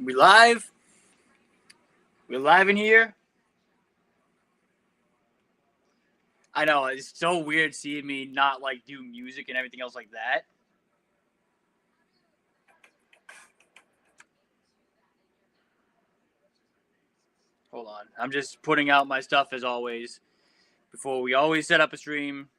We live? We're live in here? I know, it's so weird seeing me not like do music and everything else like that. Hold on. I'm just putting out my stuff as always. Before we always set up a stream.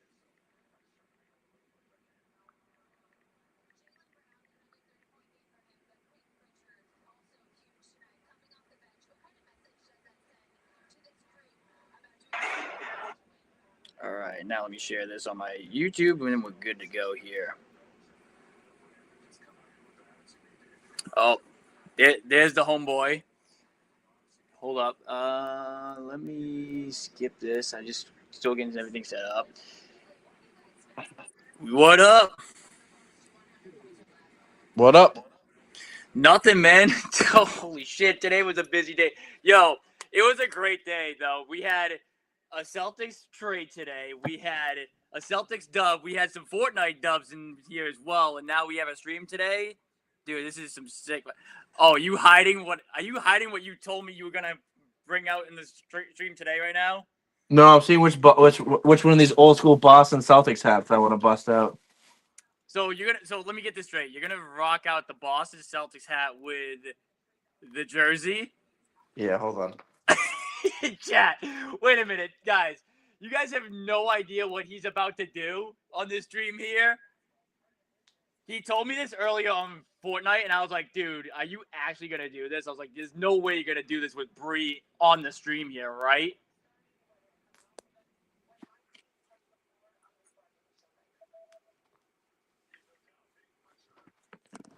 Alright, now let me share this on my YouTube and then we're good to go here. Oh, there's the homeboy. Hold up. Let me skip this. I just still getting everything set up. What up? What up? Nothing, man. Holy shit, today was a busy day. Yo, it was a great day, though. We had a Celtics trade today. We had a Celtics dub. We had some Fortnite dubs in here as well, and now we have a stream today. Dude, this is some sick. Oh, you hiding what? Are you hiding what you told me you were gonna bring out in the stream today right now? No, I'm seeing which one of these old school Boston Celtics hats I want to bust out. So let me get this straight. You're gonna rock out the Boston Celtics hat with the jersey. Yeah, hold on. Chat. Wait a minute, guys. You guys have no idea what he's about to do on this stream here. He told me this earlier on Fortnite, and I was like, dude, are you actually going to do this? I was like, there's no way you're going to do this with Bree on the stream here, right?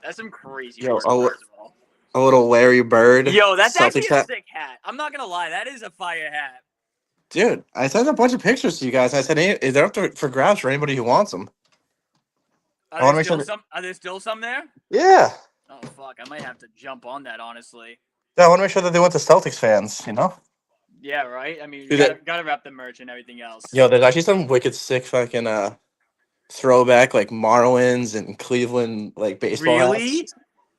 That's some crazy Yo, work, first of all. a little Larry Bird. Yo, that's Celtics actually a hat. sick hat. I'm not going to lie. That is a fire hat. Dude, I sent a bunch of pictures to you guys. I said, hey, is there up for grabs for anybody who wants them? Are there still some there? Yeah. Oh, fuck. I might have to jump on that, honestly. Yeah, I want to make sure that they went to Celtics fans, you know? Yeah, right? I mean, Dude, you gotta wrap the merch and everything else. Yo, there's actually some wicked sick fucking throwback like Marlins and Cleveland like baseball Really? hats.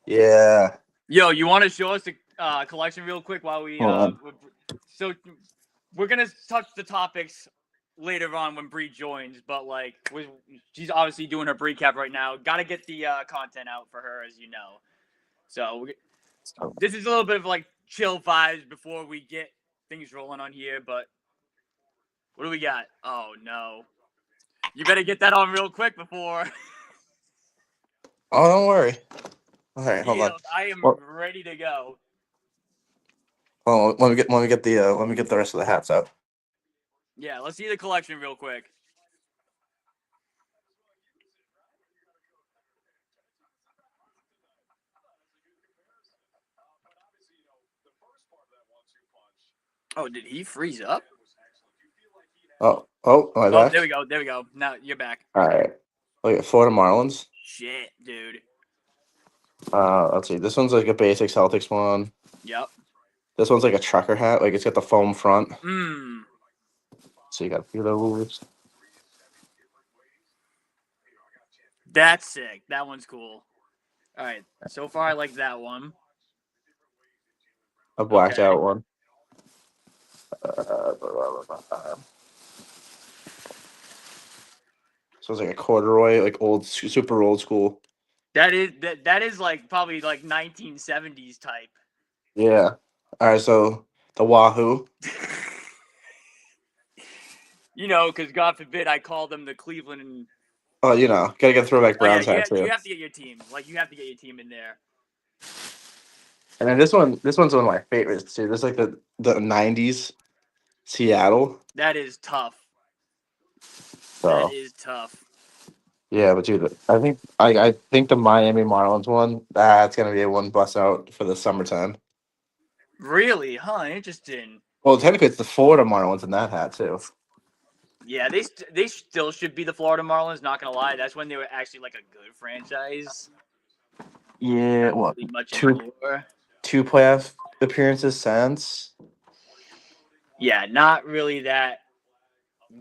Yeah. Yo, you want to show us the collection real quick while we so we're gonna touch the topics later on when Bree joins, but like she's obviously doing her Bree cap right now. Got to get the content out for her, as you know. So this is a little bit of like chill vibes before we get things rolling on here. But what do we got? Oh no, you better get that on real quick before. Oh, don't worry. All right, hold on. I am ready to go. Well, let me get the rest of the hats out. Yeah, let's see the collection real quick. Oh, did he freeze up? Oh, back? There we go. Now you're back. All right. Look at Florida Marlins. Shit, dude. Let's see. This one's like a basic Celtics one. Yep. This one's like a trucker hat. Like it's got the foam front. Hmm. So you got a few of those. That's sick. That one's cool. All right. So far, I like that one. A blacked out one. So it's like a corduroy, like super old school. That is like probably like 1970s type. Yeah. All right. So the Wahoo. You know, because God forbid I call them the Cleveland. And oh, you know, gotta get throwback Browns hat too. You have to get your team. Like you have to get your team in there. And then this one's one of my favorites too. This is like the 90s Seattle. That is tough. So, that is tough. Yeah, but dude, I think the Miami Marlins one, that's gonna be a one bust out for the summertime. Really? Huh? Interesting. Well, technically, it's the Florida Marlins in that hat too. Yeah, they still should be the Florida Marlins. Not gonna lie, that's when they were actually like a good franchise. Yeah, what really two playoff appearances since. Yeah, not really that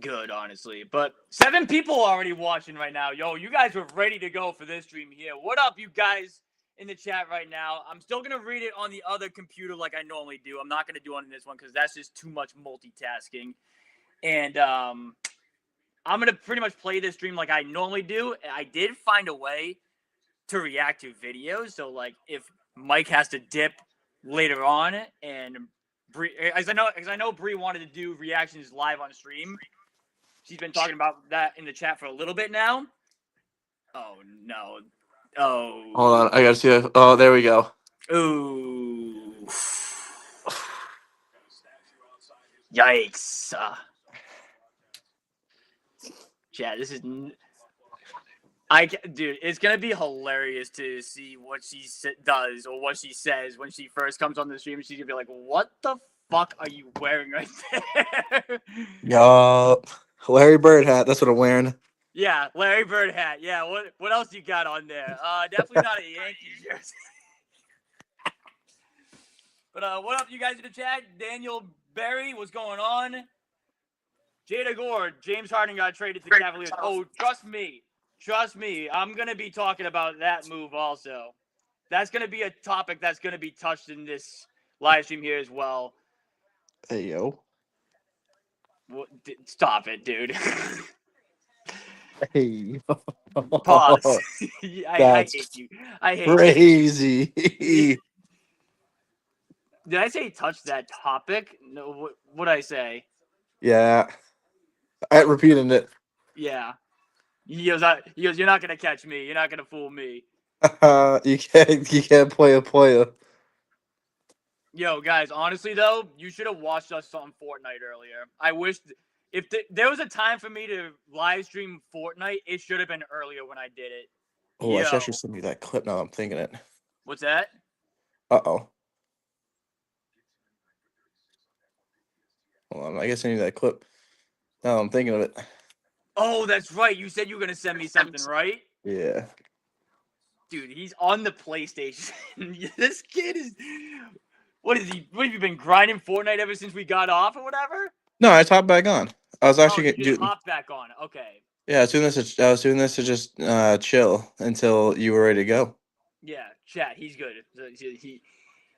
good, honestly. But 7 people already watching right now. Yo, you guys were ready to go for this stream here. What up, you guys in the chat right now. I'm still going to read it on the other computer like I normally do. I'm not going to do it on this one because that's just too much multitasking. And I'm going to pretty much play this stream like I normally do. I did find a way to react to videos. So, like, if Mike has to dip later on and Bree, as I know Bree wanted to do reactions live on stream. She's been talking about that in the chat for a little bit now. Oh, no. Oh. Hold on, I gotta see it. Oh, there we go. Ooh. Yikes. Yeah, this is. Dude, it's gonna be hilarious to see what she does or what she says when she first comes on the stream. She's gonna be like, "What the fuck are you wearing right there?" Yup. Larry Bird hat. That's what I'm wearing. Yeah, Larry Bird hat. Yeah, what else you got on there? Definitely not a Yankees jersey. But what up, you guys in the chat? Daniel Berry, what's going on? Jada Gore, James Harden got traded to the Cavaliers. Oh, trust me, I'm gonna be talking about that move also. That's gonna be a topic that's gonna be touched in this live stream here as well. Hey yo. Stop it, dude. Hey. Pause. I hate you. I hate crazy. you. Did I say touch that topic? No. What did I say? Yeah. I repeated it. Yeah. He goes, you're not gonna catch me. You're not gonna fool me. You can't play a player. Yo, guys, honestly though, you should have watched us on Fortnite earlier. I wish if there was a time for me to live stream Fortnite, it should have been earlier when I did it. Oh, I should actually send you that clip now I'm thinking it. What's that? Uh-oh. Hold on, I guess I need that clip. Now I'm thinking of it. Oh, that's right. You said you were gonna send me something, right? Yeah. Dude, he's on the PlayStation. This kid is. What is he? What have you been grinding Fortnite ever since we got off or whatever? No, I hopped back on. I was actually you just hopped back on. Okay. Yeah, I was doing this to just chill until you were ready to go. Yeah, chat. He's good.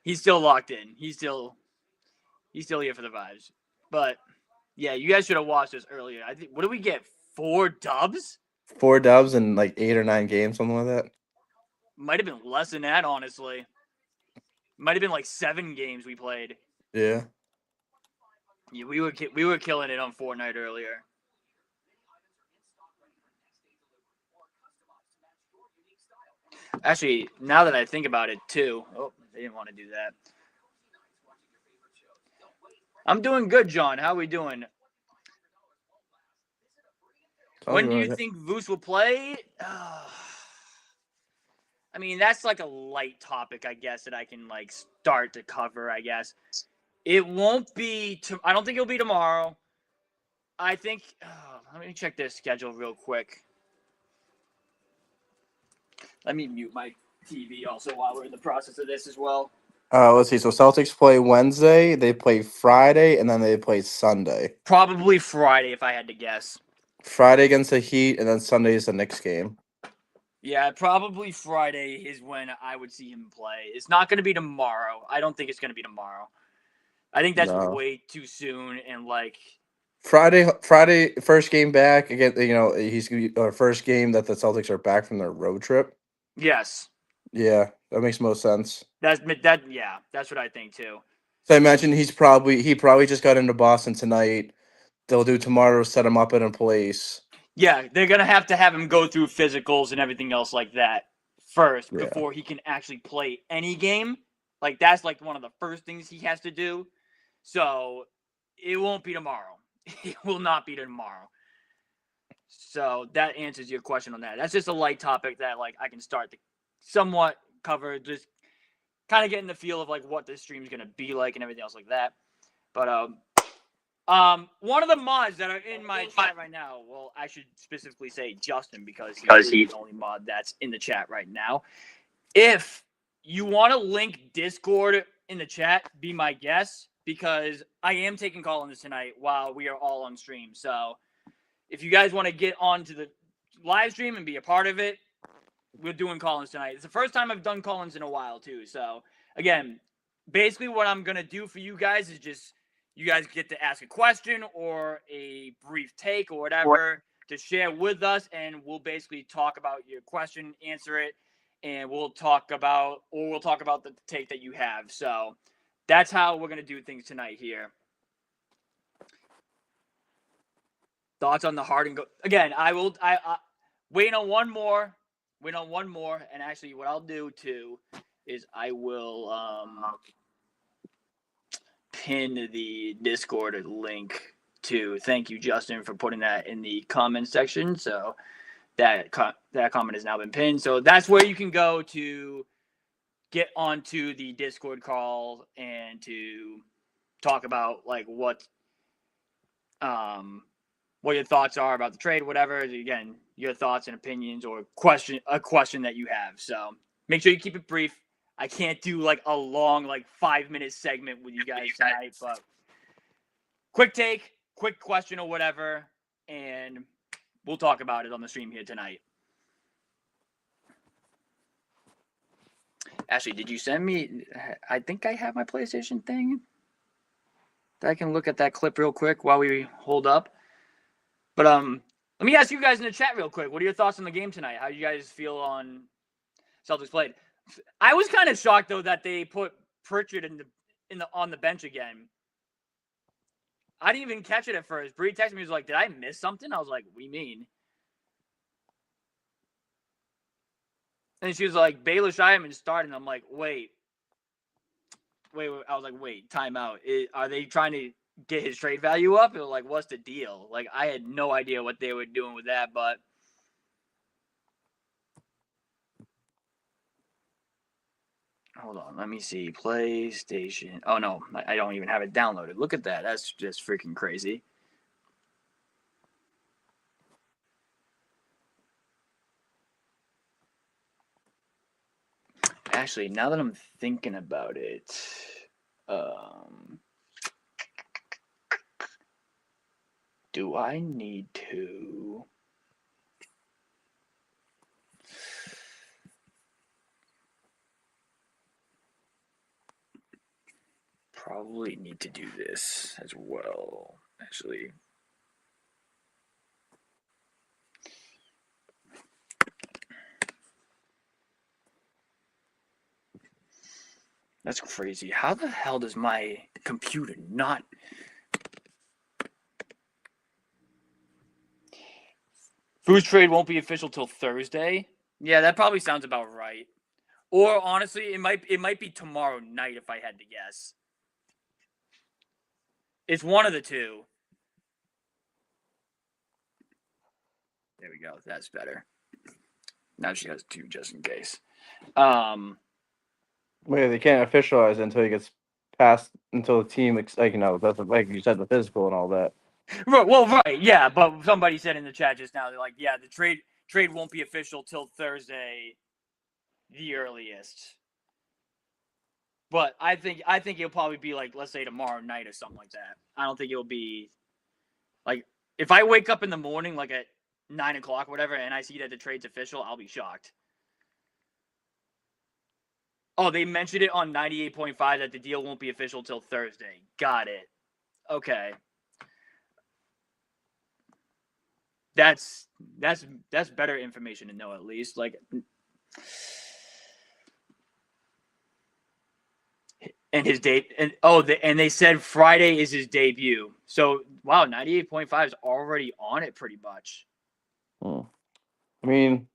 He's still locked in. He's still here for the vibes. But yeah, you guys should have watched this earlier. I think. What do we get? 4 dubs? 4 dubs in like 8 or 9 games, something like that. Might have been less than that, honestly. Might have been like 7 games we played. Yeah. Yeah, we were killing it on Fortnite earlier. Actually, now that I think about it too. Oh, they didn't want to do that. I'm doing good, John. How are we doing? When do you think Voos will play? I mean, that's like a light topic, I guess, that I can like start to cover, I guess. It won't be I don't think it'll be tomorrow. I think let me check their schedule real quick. Let me mute my TV also while we're in the process of this as well. Let's see. So Celtics play Wednesday, they play Friday, and then they play Sunday. Probably Friday, if I had to guess. Friday against the Heat, and then Sunday is the Knicks game. Yeah, probably Friday is when I would see him play. It's not going to be tomorrow. I don't think it's going to be tomorrow. I think that's way too soon. And like Friday, first game back again. You know, he's gonna be our first game that the Celtics are back from their road trip. Yes. Yeah, that makes most sense. That's what I think too. So I imagine he probably just got into Boston tonight. They'll do tomorrow, set him up in a place. Yeah, they're gonna have him go through physicals and everything else like that first before he can actually play any game. Like that's like one of the first things he has to do. So it won't be tomorrow. It will not be tomorrow. So that answers your question on that. That's just a light topic that like I can start to somewhat cover, just kind of getting the feel of like what this stream is gonna be like and everything else like that. But one of the mods that are in my chat right now, well, I should specifically say Justin because he's the only mod that's in the chat right now. If you want to link Discord in the chat, be my guest because I am taking call-ins tonight while we are all on stream. So if you guys want to get onto the live stream and be a part of it, we're doing call-ins tonight. It's the first time I've done call-ins in a while too. So again, basically what I'm gonna do for you guys is just you guys get to ask a question or a brief take or whatever to share with us, and we'll basically talk about your question, answer it, and we'll talk about the take that you have. So that's how we're gonna do things tonight here. Thoughts on the Harden go again? I wait on one more. And actually, what I'll do too is I will pin the Discord link too. Thank you, Justin, for putting that in the comment section. So that comment has now been pinned. So that's where you can go to get onto the Discord call and to talk about like what your thoughts are about the trade, whatever. Again, your thoughts and opinions or a question that you have. So make sure you keep it brief. I can't do like a long 5-minute segment with you guys tonight, but quick take, quick question or whatever, and we'll talk about it on the stream here tonight. Ashley, did you send me? I think I have my PlayStation thing. I can look at that clip real quick while we hold up. But let me ask you guys in the chat real quick. What are your thoughts on the game tonight? How do you guys feel on Celtics played? I was kind of shocked though that they put Pritchard on the bench again. I didn't even catch it at first. Bree texted me, he was like, "Did I miss something?" I was like, "What do you mean?" And she was like, "Baylor Shireman starting." I'm like, wait. I was like, wait, time out. Are they trying to get his trade value up? Or like, what's the deal? Like, I had no idea what they were doing with that, but hold on, let me see. PlayStation. Oh no, I don't even have it downloaded. Look at that. That's just freaking crazy. Actually, now that I'm thinking about it, do I need to? Probably need to do this as well, actually. That's crazy. How the hell does my computer not... Foos trade won't be official till Thursday? Yeah, that probably sounds about right. Or honestly, it might be tomorrow night if I had to guess. It's one of the two. There we go. That's better. Now she has two just in case. Wait, they can't officialize it until he gets past until the team that's like you said, the physical and all that. Well, right, yeah, but somebody said in the chat just now, they're like, yeah, the trade won't be official till Thursday, the earliest. But I think it'll probably be like, let's say tomorrow night or something like that. I don't think it'll be like if I wake up in the morning like at 9 o'clock or whatever and I see that the trade's official, I'll be shocked. Oh, they mentioned it on 98.5 that the deal won't be official till Thursday. Got it. Okay. That's better information to know at least. Like, and his date and they said Friday is his debut. So wow, 98.5 is already on it pretty much. I mean,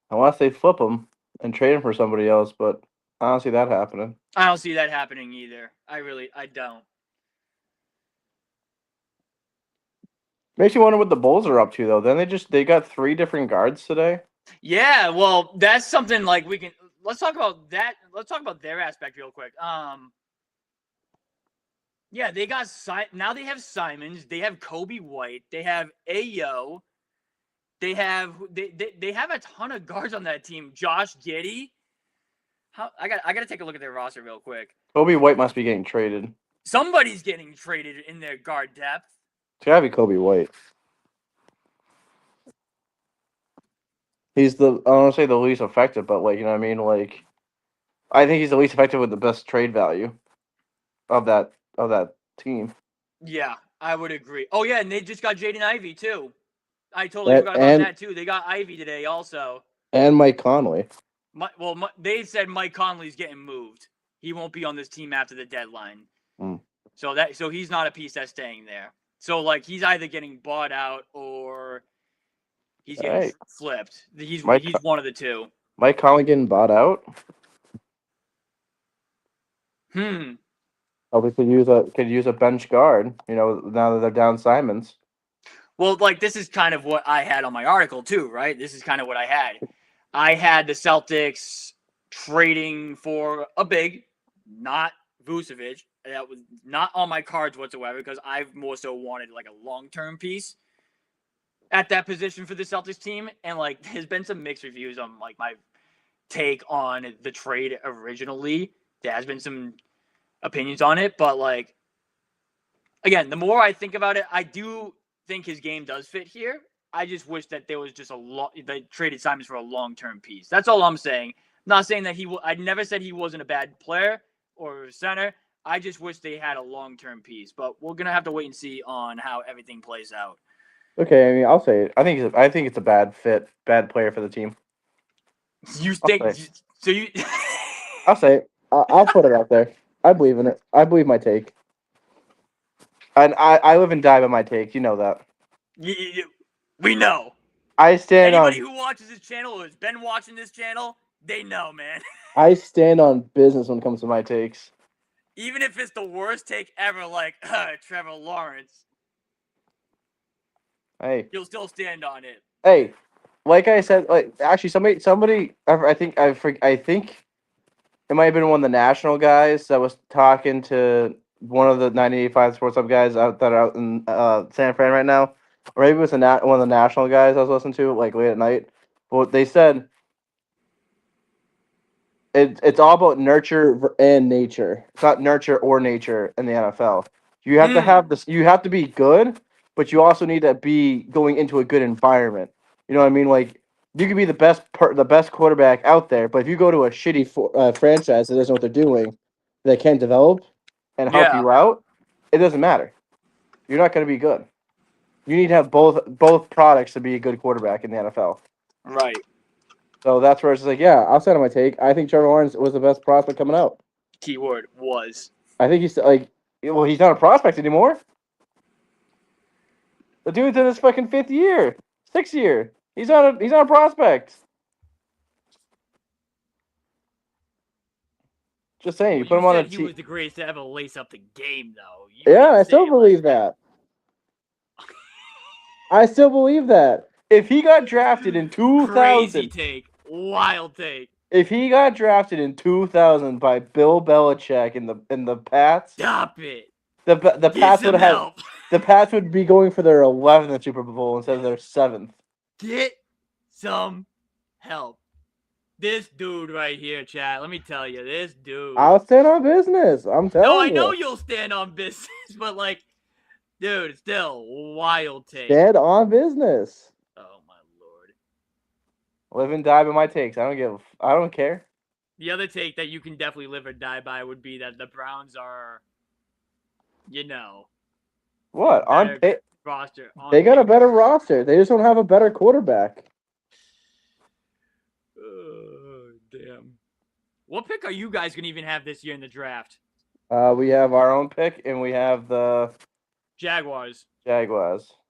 unless they flip him and trade him for somebody else, but I don't see that happening. I don't see that happening either. I don't. Makes you wonder what the Bulls are up to though. Then they got 3 different guards today. Yeah, well, that's something like we can let's talk about that. Let's talk about their aspect real quick. Yeah, they got now they have Simons, they have Kobe White, they have Ayo, they have a ton of guards on that team. Josh Giddey. I got to take a look at their roster real quick. Kobe White must be getting traded. Somebody's getting traded in their guard depth. It's gotta be Kobe White. He's I don't want to say the least effective, but like you know what I mean. Like I think he's the least effective with the best trade value of that team. Yeah, I would agree. Oh yeah, and they just got Jaden Ivey too. I totally And forgot about and, that too. They got Ivy today also. and Mike Conley. They said Mike Conley's getting moved. He won't be on this team after the deadline. Mm. So he's not a piece that's staying there. So like he's either getting bought out or he's getting Hey, flipped. He's Mike he's one of the two. Mike Conley getting bought out. Hmm. Probably could use a bench guard. You know, now that they're down Simons. Well, like this is kind of what I had on my article too, right? This is kind of what I had. I had the Celtics trading for a big, not Vucevic. That was not on my cards whatsoever because I more so wanted like a long-term piece at that position for the Celtics team. And like, there's been some mixed reviews on like my take on the trade originally. There has been some opinions on it, but like, again, the more I think about it, I do think his game does fit here. I just wish that there was just they traded Simons for a long-term piece. That's all I'm saying. I'm not saying that I never said he wasn't a bad player or center. I just wish they had a long-term piece. But we're gonna have to wait and see on how everything plays out. Okay, I mean, I'll say it. I think it's a bad fit, bad player for the team. You I'll think say. so? You I'll say it. I'll put it out there. I believe in it. I believe my take. And I live and die by my take. You know that. we know. I stand Anybody on who watches this channel or has been watching this channel, they know, man. I stand on business when it comes to my takes. Even if it's the worst take ever, like Trevor Lawrence, Hey, you'll still stand on it. hey, like I said, like actually somebody I think it might have been one of the national guys that was talking to one of the 9085 Sports Hub guys out that are out in San Fran right now. Or maybe it was one of the national guys I was listening to like late at night. But they said it's all about nurture and nature. It's not nurture or nature in the NFL. You have to have this. You have to be good, but you also need to be going into a good environment. You know what I mean? Like you could be the best quarterback out there, but if you go to a shitty franchise that doesn't know what they're doing, that can't develop and help Yeah, you out, it doesn't matter. You're not going to be good. You need to have both products to be a good quarterback in the NFL. right. So that's where it's like, yeah, I'll set on my take. I think Trevor Lawrence was the best prospect coming out. Keyword was. I think he's like, well, he's not a prospect anymore. The dude's in his fucking fifth year, sixth year. He's not a prospect. Just saying, you Well, put you him on a said he team. was the greatest to ever lace up the game, though. You Yeah, didn't I say still it like believe that. I still believe that. If he got drafted in Crazy 2000, take. Wild take. if he got drafted in 2000 by Bill Belichick in the Pats, Stop it. the Get Pats would some have help. the Pats would be going for their 11th Super Bowl instead of their 7th. Get some help. This dude right here, chat. Let me tell you, this dude. I'll stand on business. I'm telling No, I you. know you'll stand on business, but like, dude, still wild take. Stand on business. Oh my lord. Live and die by my takes. I don't care. The other take that you can definitely live or die by would be that the Browns are, What on roster. they got a better roster. They just don't have a better quarterback. Oh, damn. What pick are you guys gonna even have this year in the draft? We have our own pick and we have the Jaguars.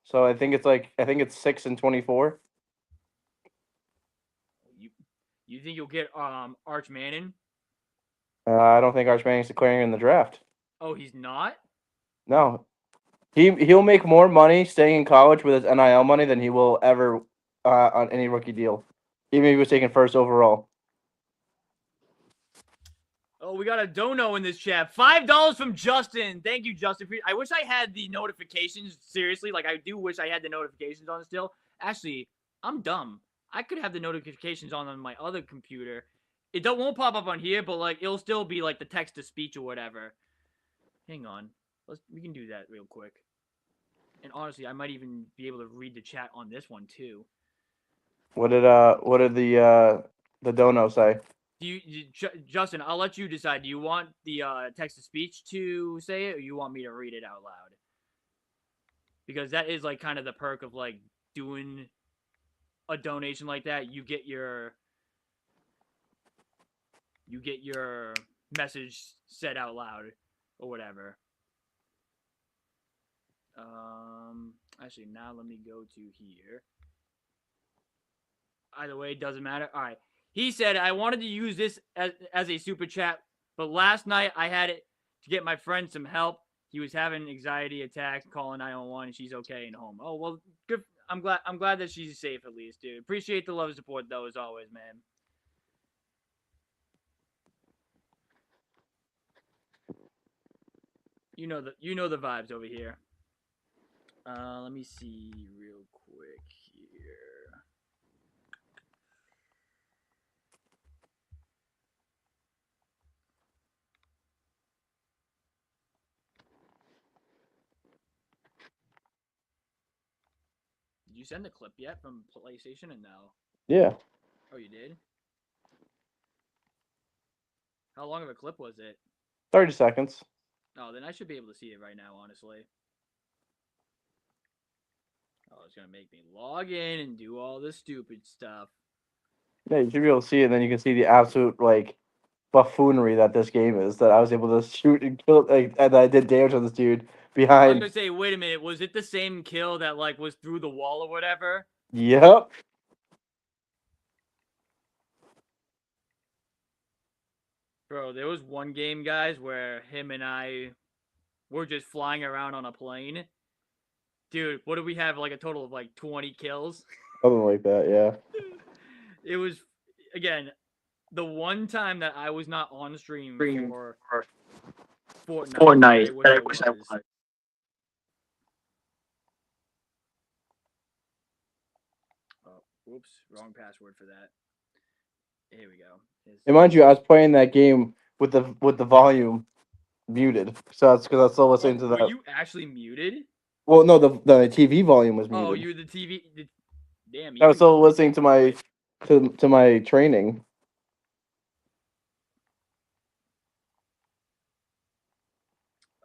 So I think it's 6 and 24. You think you'll get Arch Manning? I don't think Arch Manning's declaring in the draft. Oh, he's not? No, he'll make more money staying in college with his NIL money than he will ever on any rookie deal, even if he was taken first overall. Oh, we got a dono in this chat. $5 from Justin. Thank you, Justin. I wish I had the notifications. Seriously, like I do wish I had the notifications on still. Actually, I'm dumb. I could have the notifications on my other computer. It won't pop up on here, but like it'll still be like the text to speech or whatever. Hang on. We can do that real quick. And honestly, I might even be able to read the chat on this one too. What did the dono say? Justin? I'll let you decide. Do you want the text to speech to say it, or you want me to read it out loud? Because that is like kind of the perk of like doing a donation like that. You get your message said out loud or whatever. Actually, now let me go to here. Either way, it doesn't matter. All right. He said, I wanted to use this as a super chat, but last night I had it to get my friend some help. He was having anxiety attacks, calling 911, and she's okay and home. Oh, well, good. I'm glad that she's safe at least, dude. Appreciate the love and support though, as always, man. You know the vibes over here. Let me see real quick here. Did you send the clip yet from PlayStation and no? Yeah. Oh, you did? How long of a clip was it? 30 seconds. Oh, then I should be able to see it right now, honestly. Oh, it's gonna make me log in and do all this stupid stuff. Yeah, you should be able to see it, and then you can see the absolute like buffoonery that this game is. That I was able to shoot and kill, like, and I did damage on this dude I was behind. gonna say, wait a minute, was it the same kill that like was through the wall or whatever? Yep. Bro, there was one game, guys, where him and I were just flying around on a plane. Dude, what did we have? Like a total of like 20 kills? Something like that, yeah. It was, again, the one time that I was not on stream for Fortnite that I wish I was. Oh, whoops, wrong password for that. Here we go. And mind you, I was playing that game with the volume muted, so that's because I was still listening to Were that. you actually muted? Well, no, the TV volume was muted. Oh, you the TV. Damn, I was still listening to my to my training.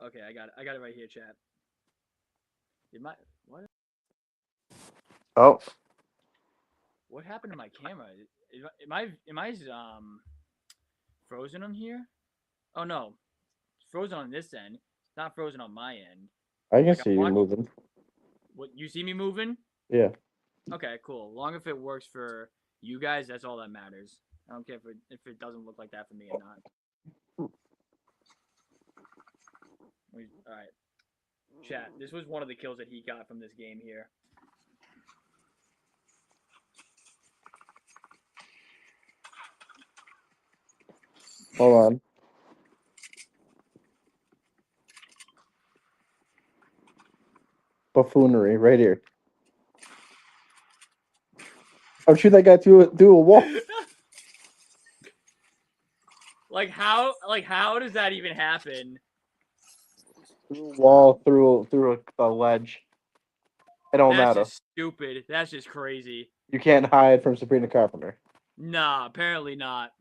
Okay, I got it right here, chat. What? Oh, What happened to my camera? Am I frozen on here? Oh no, it's frozen on this end. It's not frozen on my end. I can Like, see you moving. What, you see me moving? Yeah. Okay, cool. Long if it works for you guys, that's all that matters. I don't care if it doesn't look like that for me or not. All right, chat. This was one of the kills that he got from this game here. Hold on. Buffoonery right here. I'm sure that guy through a wall. Like how does that even happen? Through a wall, through a ledge. It don't That's matter. just stupid. That's just crazy. You can't hide from Sabrina Carpenter. Nah, apparently not.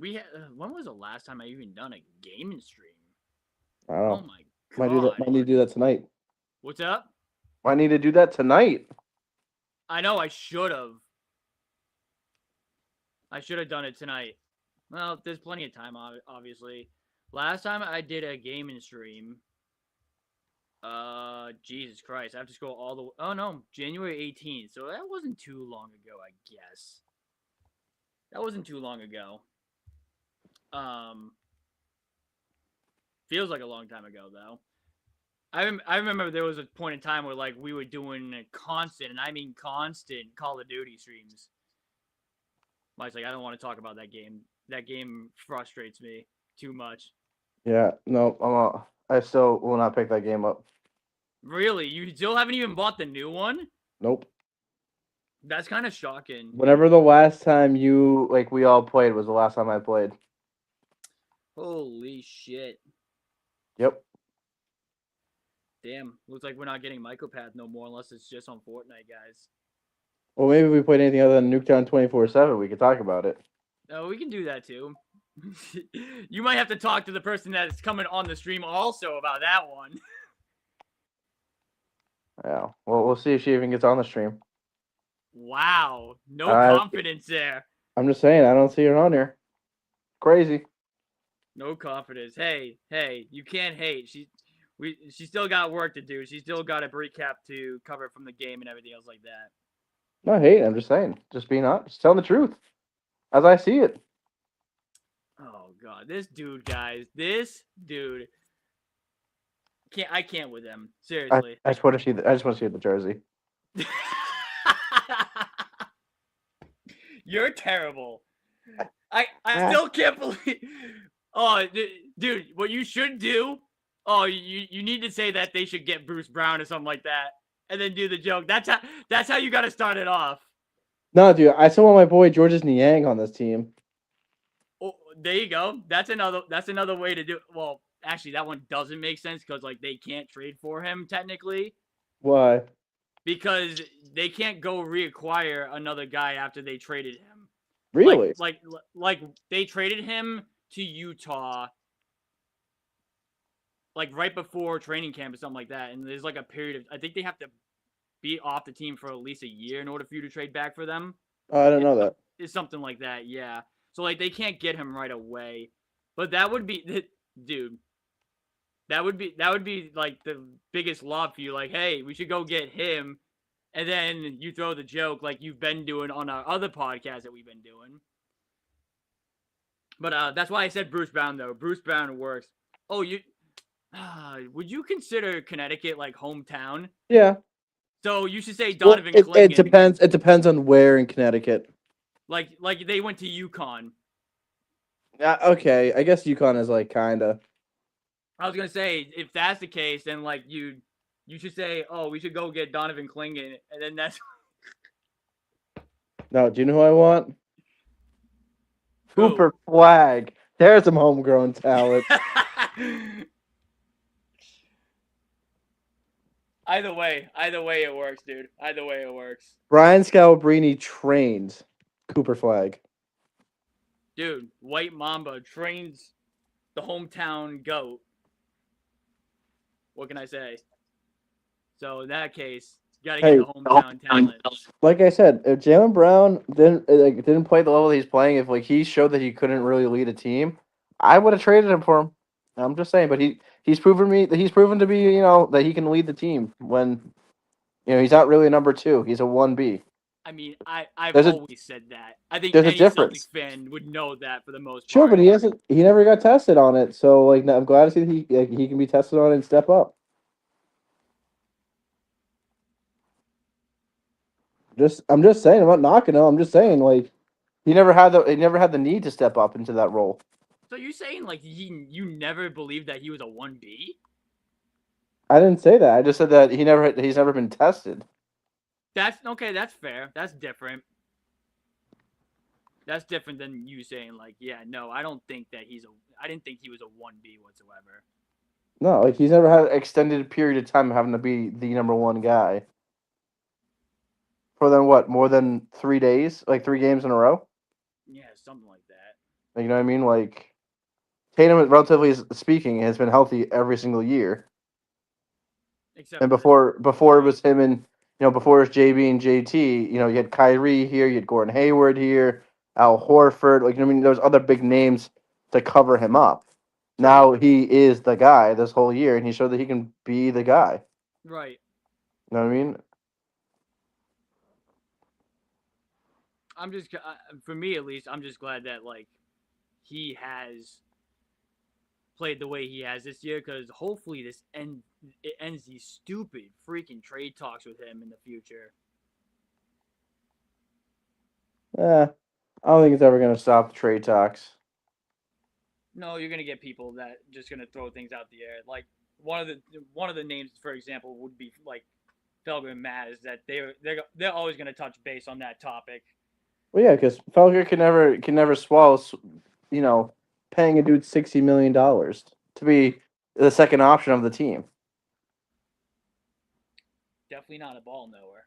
When was the last time I even done a gaming stream? I don't know. Oh my god. Might need to do that tonight. What's up? Might need to do that tonight. I know I should have. I should have done it tonight. Well, there's plenty of time, obviously. Last time I did a gaming stream. Jesus Christ. I have to scroll all the way. Oh no, January 18th. So that wasn't too long ago, I guess. That wasn't too long ago. Feels like a long time ago though. I remember there was a point in time where like we were doing constant, and I mean constant, Call of Duty streams. Mike's like, I don't want to talk about that game. That game frustrates me too much. Yeah, no, I'm not. I still will not pick that game up. Really? You still haven't even bought the new one? Nope. That's kind of shocking. Whenever the last time we all played was the last time I played. Holy shit. Yep. Damn, looks like we're not getting Mycopath no more unless it's just on Fortnite, guys. Well, maybe if we played anything other than Nuketown 24/7, we could talk about it. Oh, we can do that too. You might have to talk to the person that's coming on the stream also about that one. Yeah. Well, we'll see if she even gets on the stream. Wow, no confidence there. I'm just saying, I don't see her on here. Crazy. No confidence. Hey, you can't hate. She still got work to do. She still got a recap to cover from the game and everything else like that. No hate. I'm just saying, just being honest, just telling the truth, as I see it. Oh god, this dude, guys, this dude. I can't with him. Seriously. I just want to see I just want to see the jersey. You're terrible. I still can't believe. Oh, dude, what you should do? Oh, you need to say that they should get Bruce Brown or something like that, and then do the joke. That's how you got to start it off. No, dude, I still want my boy Georges Niang on this team. Oh, there you go. That's another way to do it. Well, actually, that one doesn't make sense because like they can't trade for him technically. Why? Because they can't go reacquire another guy after they traded him. Really? Like they traded him to Utah, like right before training camp or something like that. And there's like a period of, I think they have to be off the team for at least a year in order for you to trade back for them. Oh, I don't know that. It's something like that, yeah. So like they can't get him right away, but that would be, dude. That would be like the biggest lob for you. Like, hey, we should go get him, and then you throw the joke like you've been doing on our other podcast that we've been doing. But that's why I said Bruce Brown though. Bruce Brown works. Oh, would you consider Connecticut like hometown? Yeah. So you should say Donovan Clingan. It depends. It depends on where in Connecticut. Like they went to UConn. Okay, I guess UConn is like kinda. I was gonna say if that's the case, then like you should say, oh, we should go get Donovan Clingan, and then that's. No, do you know who I want? Cooper Flag. There's some homegrown talent. Either way it works, dude. Either way it works. Brian Scalabrine trains Cooper Flag. Dude, White Mamba trains the hometown goat. What can I say? So in that case, you gotta get the hometown talent. Like I said, if Jaylen Brown didn't play the level he's playing, if like he showed that he couldn't really lead a team, I would have traded him for him. I'm just saying, but he's proven to be that he can lead the team when he's not really a number 2. He's a 1B. I mean, I've always said that. I think any Celtics fan would know that for the most part. Sure, but he never got tested on it. So like I'm glad to see that he can be tested on it and step up. I'm just saying, I'm not knocking him. I'm just saying like he never had the need to step up into that role. So you're saying like you never believed that he was a 1B? I didn't say that. I just said that he's never been tested. That's okay. That's fair. That's different. That's different than you saying like, yeah, no, I didn't think he was a 1B whatsoever. No, like he's never had an extended period of time having to be the number 1 guy. For then what? More than 3 days? Like 3 games in a row? Yeah, something like that. You know what I mean? Like Tatum, relatively speaking, has been healthy every single year. And before it was him and before it was JB and JT, you had Kyrie here, you had Gordon Hayward here, Al Horford, there's other big names to cover him up. Now he is the guy this whole year, and he showed that he can be the guy. Right. You know what I mean? I'm just, for me at least, I'm just glad that like he has played the way he has this year, because hopefully it ends these stupid freaking trade talks with him in the future. I don't think it's ever going to stop the trade talks. No, you're going to get people that just going to throw things out the air. Like one of the names, for example, would be like Felger and Matt, is that they're always going to touch base on that topic. Well, yeah, because Felger can never swallow, paying a dude $60 million to be the second option of the team. definitely not a ball knower.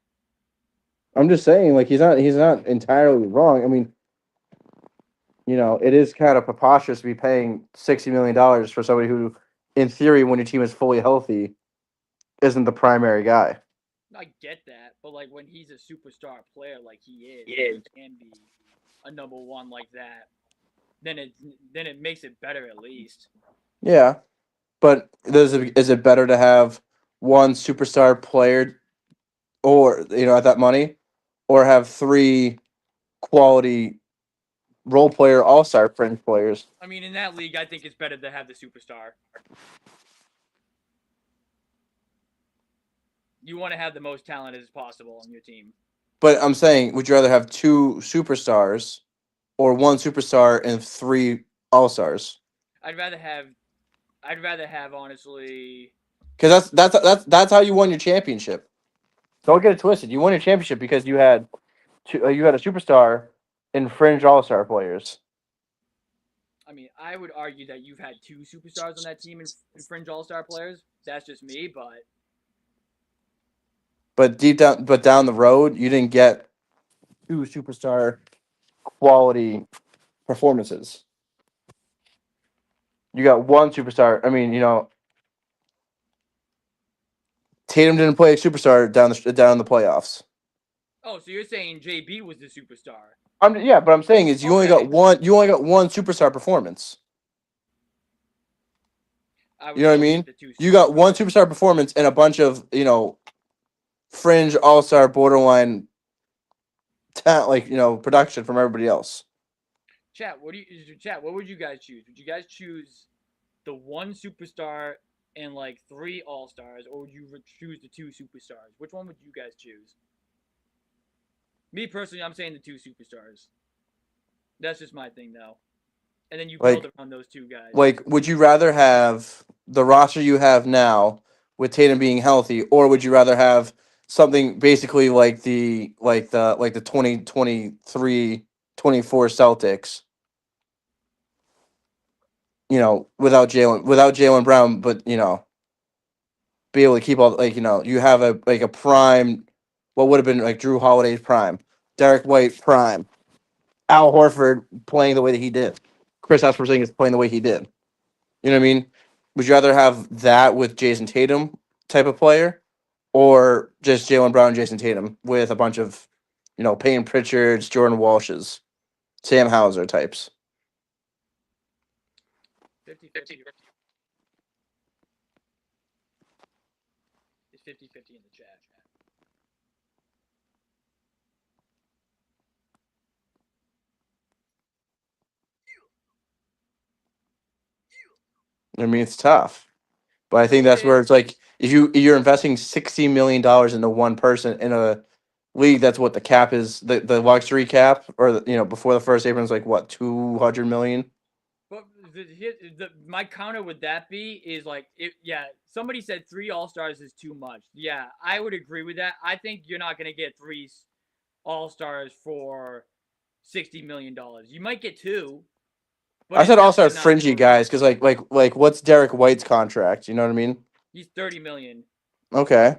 I'm just saying, like he's not entirely wrong. I mean, it is kind of preposterous to be paying $60 million for somebody who, in theory, when your team is fully healthy, isn't the primary guy. I get that, but like when he's a superstar player like he is, and he can be a number one like that, then it makes it better at least. Yeah, but is it better to have one superstar player, or at that money, or have three quality role player all star fringe players? I mean, in that league, I think it's better to have the superstar. You want to have the most talent as possible on your team. But I'm saying, would you rather have two superstars or one superstar and three all stars? I'd rather have. I'd rather have honestly. Because that's how you won your championship. Don't get it twisted. You won your championship because you had you had a superstar and fringe all star players. I mean, I would argue that you've had two superstars on that team and fringe all-star players. That's just me, but But down the road, you didn't get two superstar quality performances. You got one superstar. I mean, Tatum didn't play a superstar down in the playoffs. oh, so you're saying JB was the superstar? But I'm saying is you only got Okay. one. You only got one superstar performance. I You would know what I still mean? get the two. You got one superstar performance and a bunch of fringe all star borderline talent, production from everybody else. Chat. What would you guys choose? Would you guys choose the one superstar and like three all-stars, or would you choose the two superstars? Which one would you guys choose? Me personally, I'm saying the two superstars. That's just my thing, though. And then you build Like around those two guys. would you rather have the roster you have now with Tatum being healthy, or would you rather have something basically like the 2023-24 Celtics? Without Jalen Brown, but be able to keep all you have a prime, what would have been like Drew Holiday's prime, Derek White prime, Al Horford playing the way that he did, Chris Porzingis playing the way he did. You know what I mean? Would you rather have that with Jason Tatum type of player, or just Jalen Brown and Jason Tatum with a bunch of, Payne Pritchards, Jordan Walshes, Sam Hauser types? 50-50. It's 50-50 in the chat. I mean, it's tough, but I think It that's where is. it's like if you're investing $60 million into one person in a league, that's what the cap is, the luxury cap, or before the first apron is like what, 200 million. But my counter would that be is like yeah, somebody said three all stars is too much. Yeah, I would agree with that. I think you're not gonna get three all stars for $60 million. You might get two, but I it's said also definitely not fringy three. guys because like what's Derek White's contract? You know what I mean? He's 30 million. Okay,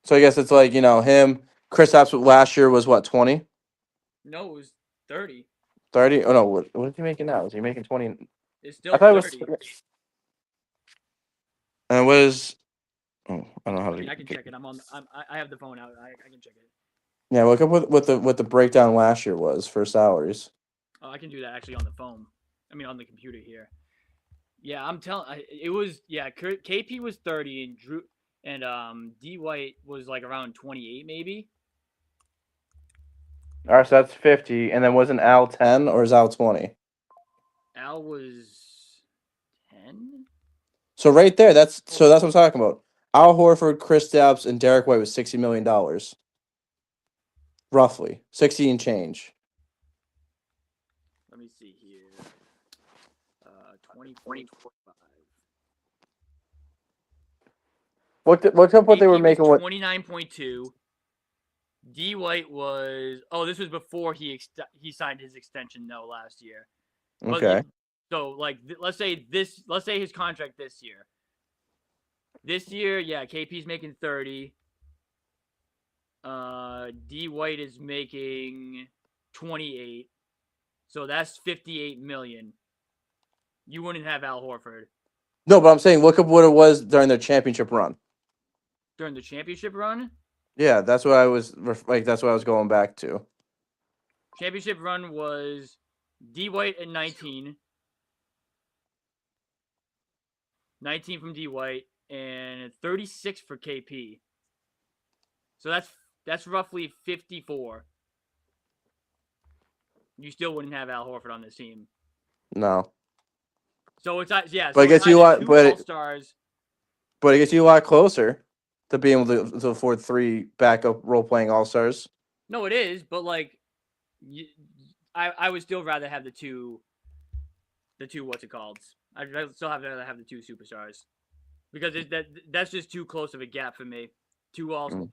so I guess it's like him. Chris last year was what, 20, No, it was 30. 30? Oh no, what is he making now? Is he making 20? It's I still thought it was. 30. And what is? Oh, I don't know how I mean, to. I can check it. I have the phone out. I can check it. Yeah, look up what the breakdown last year was for salaries. Oh, I can do that actually on the phone. I mean, on the computer here. Yeah, I'm telling. It was yeah. KP was 30 and Drew and D White was like around 28 maybe. All right, so that's 50, and then wasn't Al 10 or is Al 20? Al was 10. So right there, that's what I'm talking about. Al Horford, Chris Stapps, and Derek White was $60 million, roughly 60 and change. Let me see here. 24, 25. Look up what they were KP was making. What? 29.2. D White was this was before he signed his extension though last year. But Okay. so like let's say his contract this year. This year, yeah, KP's making 30. D White is making 28. So that's 58 million. You wouldn't have Al Horford No, but I'm saying look at what it was during their championship run. during the championship run. Yeah, that's what I was like. That's what I was going back to. Championship run was D White at 19. 19 from D White and 36 for KP. So that's roughly 54. You still wouldn't have Al Horford on this team. No. So it's yeah. But So it gets you a lot. All stars. But it gets you a lot closer to being able to afford 3 backup role playing all stars. No, it is. But like, I would still rather have the two. What's it called? I'd still rather have the 2 superstars because that's just too close of a gap for me. 2 all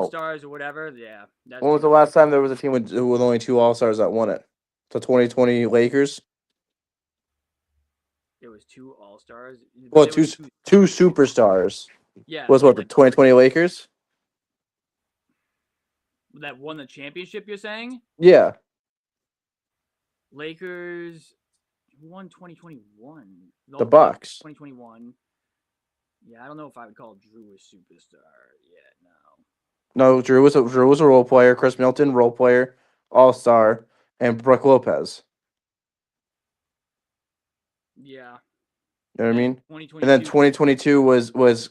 stars or whatever. Yeah. When was the last time there was a team with only 2 all stars that won it? The 2020 Lakers. It was 2 all stars. Well, two superstars. Yeah. Was what the 2020 Lakers? That won the championship. You're saying? Yeah. Lakers won 2021. The Bucks. 2021. Yeah, I don't know if I would call Drew a superstar yet. No, Drew was a role player. Chris Middleton, role player, all star, and Brooke Lopez. Yeah. You know what I mean? And then 2022 was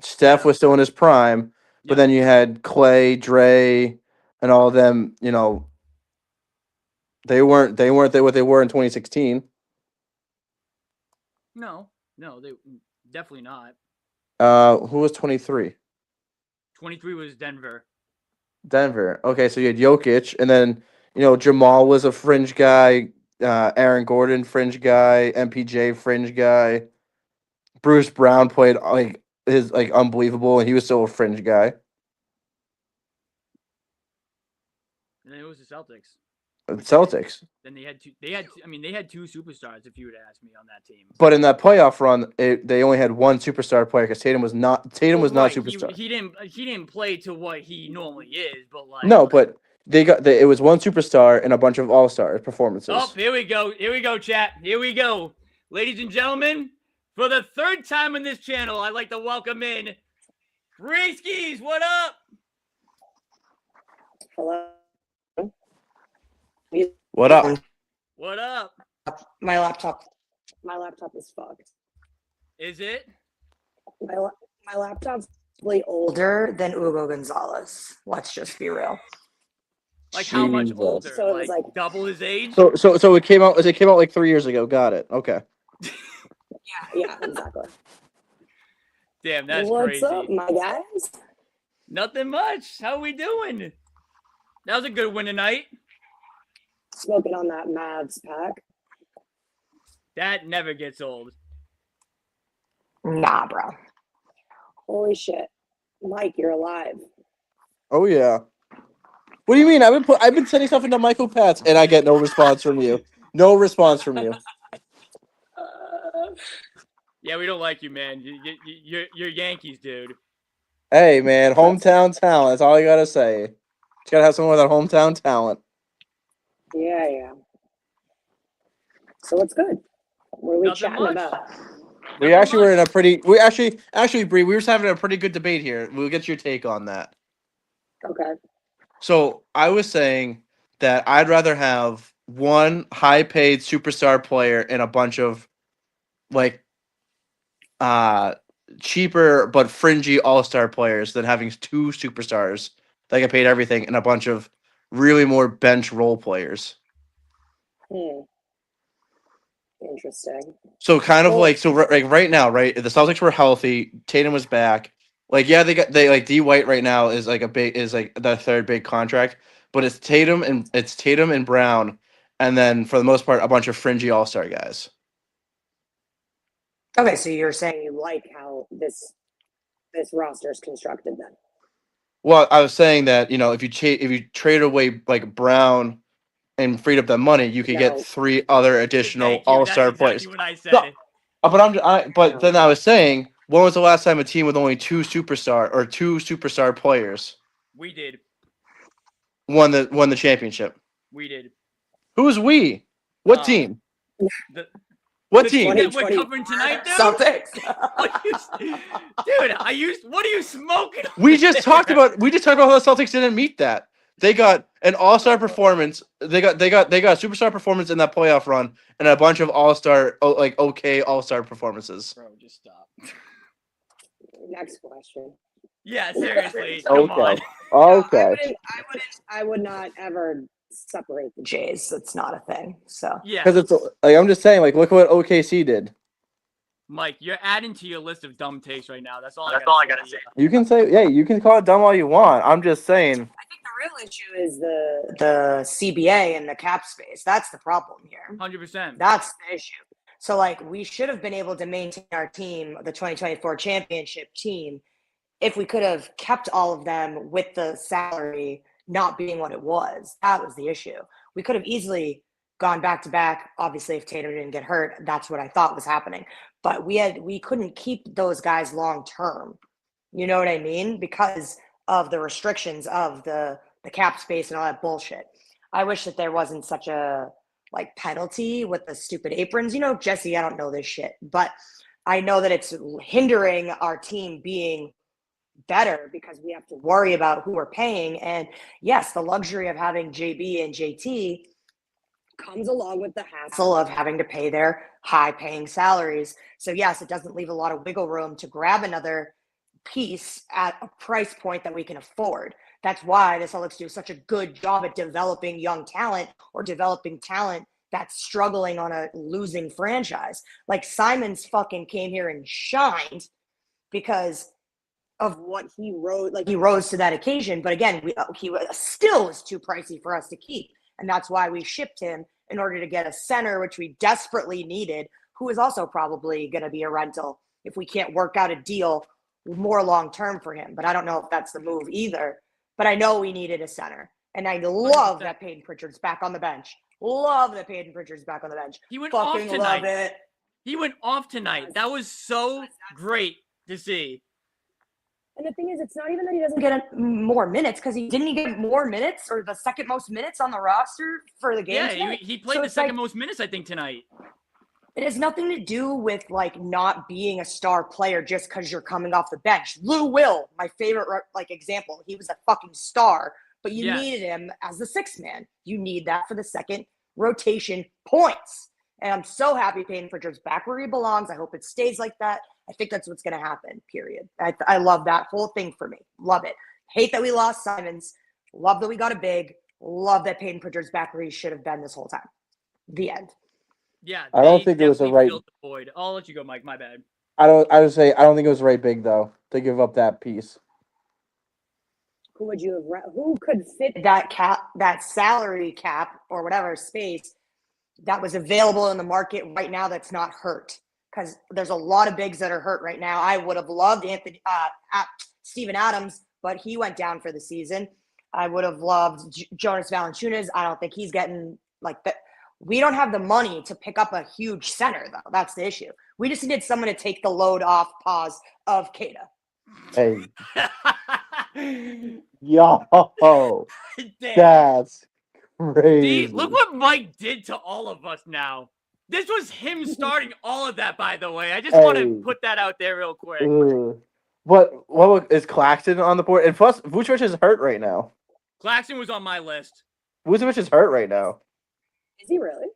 Steph was still in his prime, but then you had Clay, Dre, and all of them. You know, they weren't what they were in 2016. No, they definitely not. Who was 23? 23 was Denver. Okay, so you had Jokic, and then Jamal was a fringe guy. Aaron Gordon, fringe guy. MPJ, fringe guy. Bruce Brown played unbelievable, and he was still a fringe guy. And then it was the Celtics. Then they had 2 superstars. If you would ask me on that team. But in that playoff run, they only had 1 superstar player because Tatum was not superstar. He didn't play to what he normally is, but like no, but it was 1 superstar and a bunch of all-star performances. Oh, here we go, chat. Here we go, ladies and gentlemen. For the 3rd time on this channel, I'd like to welcome in Breeskis. What up? Hello. What up? What up? My laptop is fucked. Is it? My laptop's way older than Hugo Gonzalez. Let's just be real. Like how much older? So it was like double his age. So it came out like 3 years ago. Got it. Okay. Yeah, exactly. Damn, that's crazy. What's up, my guys? Nothing much. How we doing? That was a good win tonight. Smoking on that Mavs pack. That never gets old. Nah, bro. Holy shit. Mike, you're alive. Oh yeah. What do you mean? I've been sending stuff into Michael Pats and I get no response from you. No response from you. Yeah, we don't like you, man. You're Yankees, dude. Hey, man, hometown talent. That's all I gotta say. You gotta have someone with that hometown talent. Yeah. So what's good? What are we chatting about? We actually were in a pretty. We actually, Bree, we were having a pretty good debate here. We'll get your take on that. Okay. So I was saying that I'd rather have 1 high-paid superstar player and a bunch of like cheaper but fringy all-star players than having 2 superstars that get paid everything and a bunch of really more bench role players. Interesting. So kind of like right now, right? If the Celtics were healthy, Tatum was back. Like they like D White right now is like the 3rd big contract, but it's Tatum and Brown, and then for the most part a bunch of fringy all-star guys. Okay, so you're saying you like how this roster is constructed then? Well, I was saying that if you trade away like Brown and freed up that money, you could get 3 other additional all-star players. Exactly what I said. But then I was saying, when was the last time a team with only two superstar players We did. won the championship? We did. Who's we? What team? The What the team team? that we're covering tonight, dude. Celtics. What are you smoking? We just talked about how the Celtics didn't meet that. They got an all-star performance. They got a superstar performance in that playoff run, and a bunch of all-star all-star performances. Bro, just stop. Next question. Yeah, seriously. Come on. Okay. I would not ever separate the Jays. That's not a thing. So Yeah. Because it's like I'm just saying, like look what OKC did. Mike, you're adding to your list of dumb takes right now. That's all I gotta say. You can say, yeah, you can call it dumb all you want. I'm just saying. I think the real issue is the CBA and the cap space. That's the problem here. 100%. That's the issue. So like we should have been able to maintain our team, the 2024 championship team, if we could have kept all of them with the salary not being what it was. That was the issue. We could have easily gone back to back. Obviously, if Tatum didn't get hurt, that's what I thought was happening. But we couldn't keep those guys long term. You know what I mean? Because of the restrictions of the cap space and all that bullshit. I wish that there wasn't such a like penalty with the stupid aprons. You know, Jesse, I don't know this shit, but I know that it's hindering our team being better because we have to worry about who we're paying. And yes, the luxury of having JB and JT comes along with the hassle of having to pay their high paying salaries. So yes, it doesn't leave a lot of wiggle room to grab another piece at a price point that we can afford. That's why the Celtics do such a good job at developing young talent or developing talent that's struggling on a losing franchise. Like Simons fucking came here and shined because of what he rose, like he rose to that occasion. But again, he still is too pricey for us to keep. And that's why we shipped him in order to get a center, which we desperately needed, who is also probably going to be a rental if we can't work out a deal more long-term for him. But I don't know if that's the move either. But I know we needed a center. And I love that Peyton Pritchard's back on the bench. Love that Peyton Pritchard's back on the bench. He went Fucking off tonight. love it. He went off tonight. That was so great to see. And the thing is, it's not even that he doesn't get more minutes because he get more minutes or the second most minutes on the roster for the game. Yeah, he played the second most minutes, I think, tonight. It has nothing to do with like not being a star player just because you're coming off the bench. Lou Will, my favorite like example, he was a fucking star, but you needed him as the sixth man. You need that for the second rotation points. And I'm so happy Peyton Pritchard's back where he belongs. I hope it stays like that. I think that's what's going to happen, period. I love that whole thing for me. Love it. Hate that we lost Simons. Love that we got a big. Love that Peyton Pritchard's back where he should have been this whole time. The end. Yeah, I don't think it was the right. Void. I'll let you go, Mike. My bad. I would say I don't think it was right big though to give up that piece. Who would you have? Who could fit that cap, that salary cap or whatever space that was available in the market right now that's not hurt? Because there's a lot of bigs that are hurt right now. I would have loved Steven Adams, but he went down for the season. I would have loved Jonas Valanciunas. I don't think he's getting like that. We don't have the money to pick up a huge center, though. That's the issue. We just needed someone to take the load off of Kata. Hey. Yo. That's crazy. Look what Mike did to all of us now. This was him starting all of that, by the way. I just want to put that out there real quick. What is Claxton on the board? And plus, Vucevic is hurt right now. Claxton was on my list. Vucevic is hurt right now. Is he really?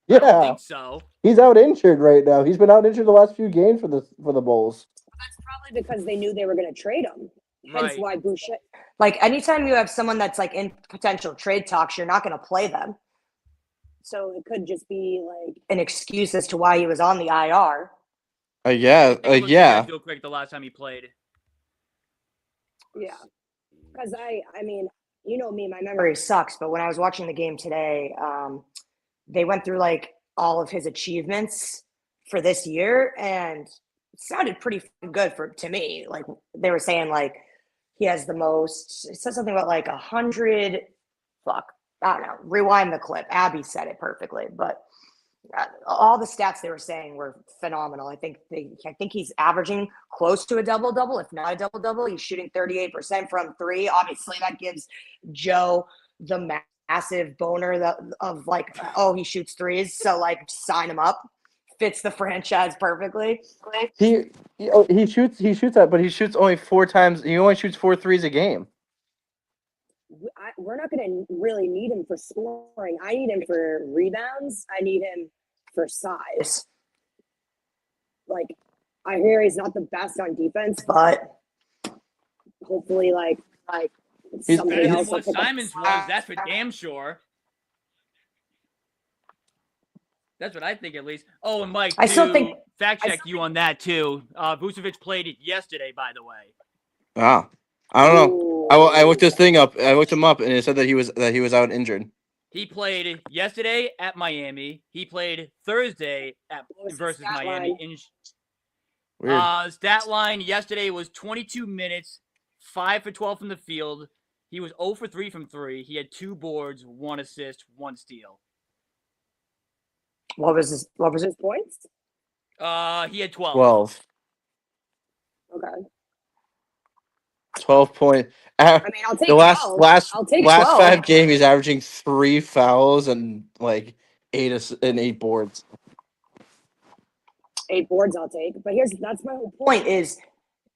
Yeah. I don't think so. He's out injured right now. He's been out injured the last few games for the Bulls. That's probably because they knew they were going to trade him. Hence Right. why Boucher. Like anytime you have someone that's like in potential trade talks, you're not going to play them. So it could just be like an excuse as to why he was on the IR. Yeah. Real quick, the last time he played. Yeah. Because I mean, you know me, my memory sucks. But when I was watching the game today, they went through like all of his achievements for this year, and it sounded pretty good to me. Like they were saying, like he has the most. It says something about like 100. Fuck, I don't know. Rewind the clip. Abby said it perfectly, but all the stats they were saying were phenomenal. I think he's averaging close to a double-double, if not a double-double. He's shooting 38% from three. Obviously, that gives Joe the massive boner of like, oh, he shoots threes, so like sign him up. Fits the franchise perfectly. He shoots that, but he shoots only 4 times. He only shoots 4 threes a game. We're not going to really need him for scoring. I need him for rebounds. I need him for size. Like, I hear he's not the best on defense, but hopefully, like He's somebody better than else. what Simons was. That's for damn sure. That's what I think, at least. Oh, and Mike, I still think fact check you on that too. Vucevic played it yesterday, by the way. Ah, I don't know. I looked this thing up. I looked him up, and it said that he was out injured. He played yesterday at Miami. He played Thursday versus Miami. Weird. Stat line yesterday was 22 minutes, 5 for 12 from the field. He was 0 for 3 from 3. He had 2 boards, 1 assist, 1 steal. What was his points? He had 12. 12. Okay. 12 points. I mean, I'll take the 12. I'll take 12. 5 games, he's averaging 3 fouls and like 8 boards. 8 boards I'll take. But that's my whole point is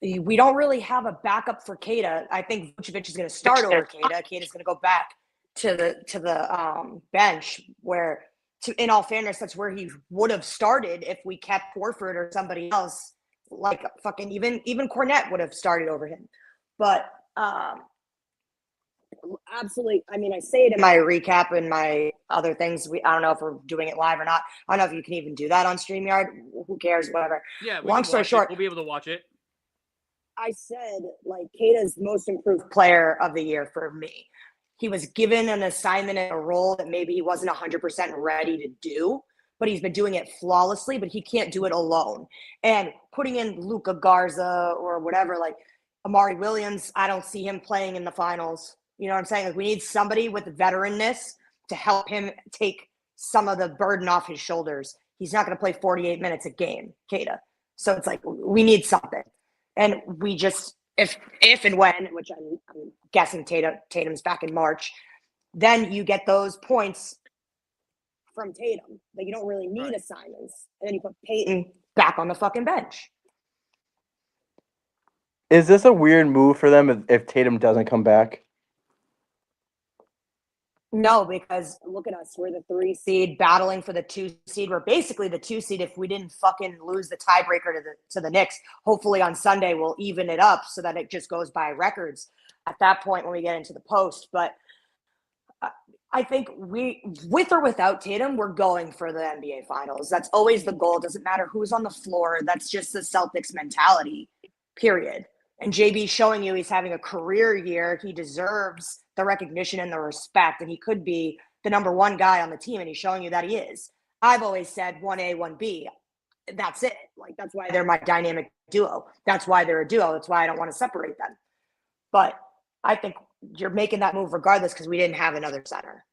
we don't really have a backup for Keita. I think Vucevic is going to start over Keita. Keita's going to go back to the bench where, in all fairness, that's where he would have started if we kept Horford or somebody else. Like fucking even Cornette would have started over him. But absolutely. I mean, I say it in my recap and my other things. I don't know if we're doing it live or not. I don't know if you can even do that on StreamYard. Who cares? Whatever. Yeah. Long story short, we'll be able to watch it. I said, like, Keita's most improved player of the year for me. He was given an assignment and a role that maybe he wasn't 100% ready to do, but he's been doing it flawlessly, but he can't do it alone. And putting in Luka Garza or whatever, like Amari Williams, I don't see him playing in the finals. You know what I'm saying? Like, we need somebody with veteranness to help him take some of the burden off his shoulders. He's not going to play 48 minutes a game, Keita. So it's like, we need something. And we just, if and when, which I'm guessing Tatum's back in March, then you get those points from Tatum. Like, you don't really need assignments. And then you put Peyton back on the fucking bench. Is this a weird move for them if Tatum doesn't come back? No, because look at us. We're the 3 seed battling for the 2 seed. We're basically the 2 seed if we didn't fucking lose the tiebreaker to the Knicks. Hopefully on Sunday we'll even it up so that it just goes by records at that point when we get into the post. But I think with or without Tatum, we're going for the NBA Finals. That's always the goal. It doesn't matter who's on the floor. That's just the Celtics mentality, period. And JB's showing you he's having a career year. He deserves the recognition and the respect, and he could be the number 1 guy on the team, and he's showing you that he is. I've always said 1A, 1B. That's it. Like, that's why they're my dynamic duo. That's why they're a duo. That's why I don't want to separate them. But I think you're making that move regardless because we didn't have another center.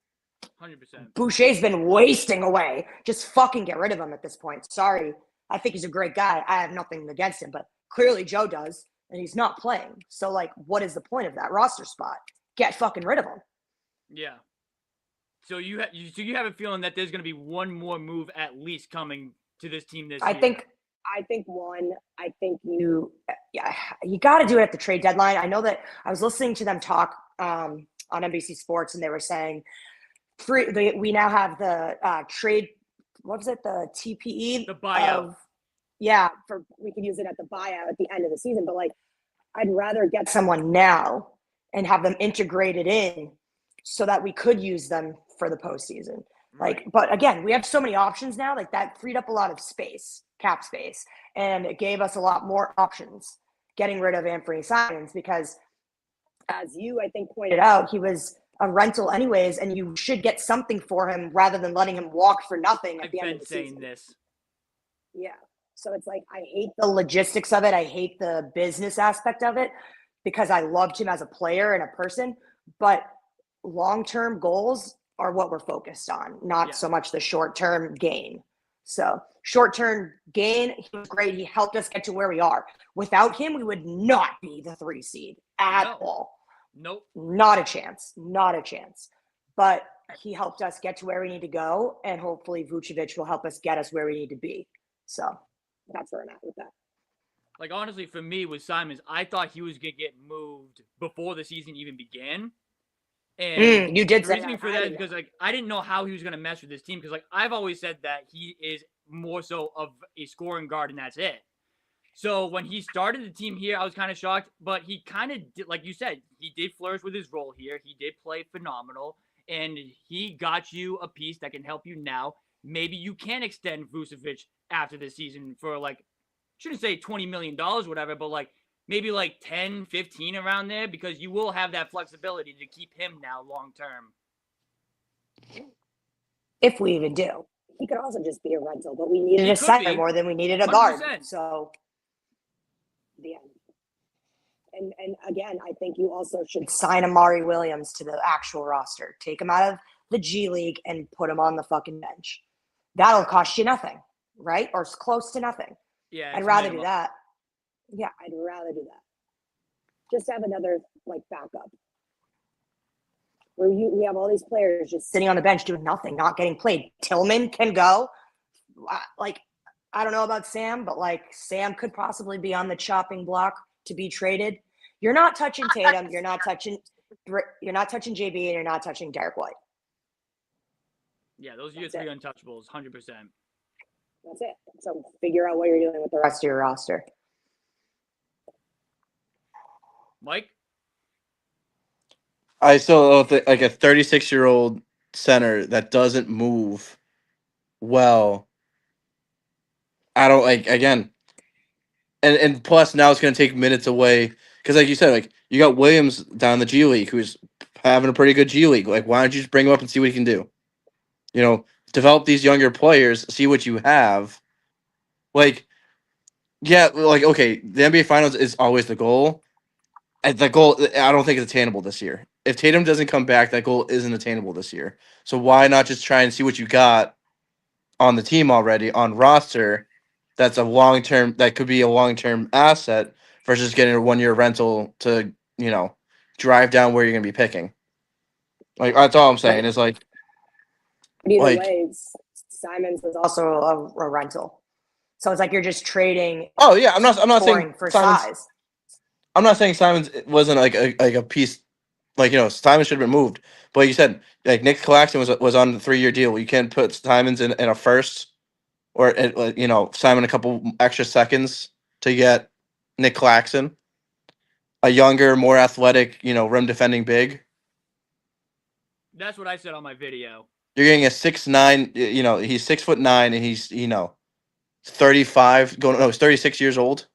100%. Boucher's been wasting away. Just fucking get rid of him at this point. Sorry. I think he's a great guy. I have nothing against him, but clearly Joe does, and he's not playing. So, like, what is the point of that roster spot? Get fucking rid of him. Yeah. So you have a feeling that there's going to be one more move at least coming to this team this year. I think you got to do it at the trade deadline. I know that I was listening to them talk on NBC Sports, and they were saying we now have the trade. What was it? The TPE, the buyout. We could use it at the buyout at the end of the season. But like, I'd rather get someone now and have them integrated in so that we could use them for the postseason. Like, but again, we have so many options now. Like, that freed up a lot of space, cap space, and it gave us a lot more options getting rid of Anthony Simons because, as you, I think, pointed out, he was a rental anyways, and you should get something for him rather than letting him walk for nothing at the end of the season. Yeah. So it's like, I hate the logistics of it. I hate the business aspect of it because I loved him as a player and a person, but long-term goals are what we're focused on, not so much the short-term gain. So short-term gain, he was great. He helped us get to where we are. Without him, we would not be the 3 seed at all. Nope. Not a chance. Not a chance. But he helped us get to where we need to go, and hopefully Vucevic will help us get us where we need to be. So That's where I'm at with that. Like, honestly, for me with Simons, I thought he was going to get moved before the season even began. And you did the say reasoning that. for that is because, like, I didn't know how he was going to mesh with this team because, like, I've always said that he is more so of a scoring guard and that's it. So when he started the team here, I was kind of shocked, but he kind of did, like you said, he did flourish with his role here. He did play phenomenal, and he got you a piece that can help you now. Maybe you can extend Vucevic after the season for, like, shouldn't say $20 million, whatever, but, like, maybe like 10, 15 around there because you will have that flexibility to keep him now long term. If we even do. He could also just be a rental, but we needed Needed He a could center be. more than we needed a guard. 100%. So the end. And again, I think you also should sign Amari Williams to the actual roster. Take him out of the G League and put him on the fucking bench. That'll cost you nothing, right? Or close to nothing. Yeah, I'd rather do that. Yeah, I'd rather do that. Just have another like backup. Where we have all these players just Sitting on the bench doing nothing, not getting played. Tillman can go. Like, I don't know about Sam, but like Sam could possibly be on the chopping block to be traded. You're not touching Tatum. You're not touching JB, and you're not touching Derek White. Yeah, those are your three untouchables, 100%. That's it. So figure out what you're doing with the rest Rest of your roster. Mike? I still think like a 36-year-old center that doesn't move well. I don't like again. And plus now it's going to take minutes away because like you said, like you got Williams down the G League who's having a pretty good G League. Like why don't you just bring him up and see what he can do? You know, develop these younger players, see what you have. Like yeah, like okay, the NBA Finals is always the goal. And the goal, I don't think it's attainable this year. If Tatum doesn't come back, that goal isn't attainable this year. So why not just try and see what you got on the team already on roster? That's a long term. That could be a long term asset versus getting a 1 year rental to drive down where you're gonna be picking. Like that's all I'm saying is like. But either Like- way, Simons was Also a rental. So it's like you're just trading Oh yeah, I'm not saying scoring for Simons, size. I'm not saying Simons wasn't like a piece. Like Simons should have been moved. But like you said, like Nick Claxton was on the 3 year deal. You can't put Simons in a first, or Simon a couple extra seconds to get Nick Claxton, a younger, more athletic, rim defending big. That's what I said on my video. You're getting a 6'9". He's 6'9", and he's 35. He's 36 years old.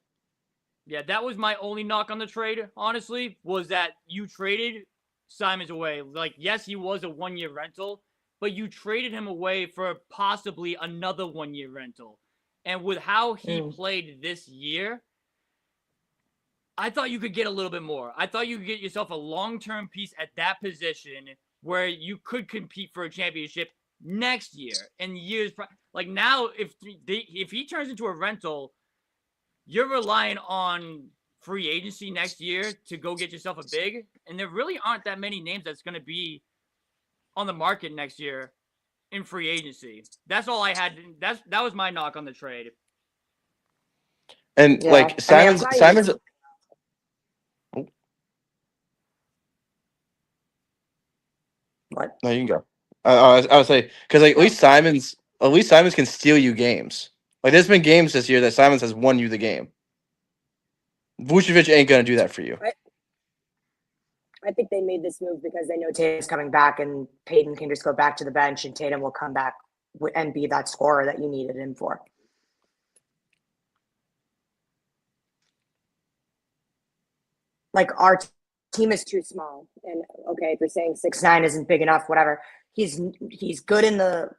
Yeah, that was my only knock on the trade, honestly, was that you traded Simons away. Like, yes, he was a 1 year rental, but you traded him away for possibly another 1 year rental. And with how he played this year, I thought you could get a little bit more. I thought you could get yourself a long-term piece at that position where you could compete for a championship next year and years. Like now, if he turns into a rental, you're relying on free agency next year to go get yourself a big, and there really aren't that many names that's going to be on the market next year in free agency. That's all I had. That was my knock on the trade. And like Simons. What? No, you can go. I would say because like at least Simons can steal you games. Like there's been games this year that Simons has won you the game. Vucevic ain't gonna do that for you. I think they made this move because they know Tatum's coming back, and Peyton can just go back to the bench, and Tatum will come back and be that scorer that you needed him for. Like our team is too small. And okay, if you're saying 6'9" isn't big enough, whatever. He's good in the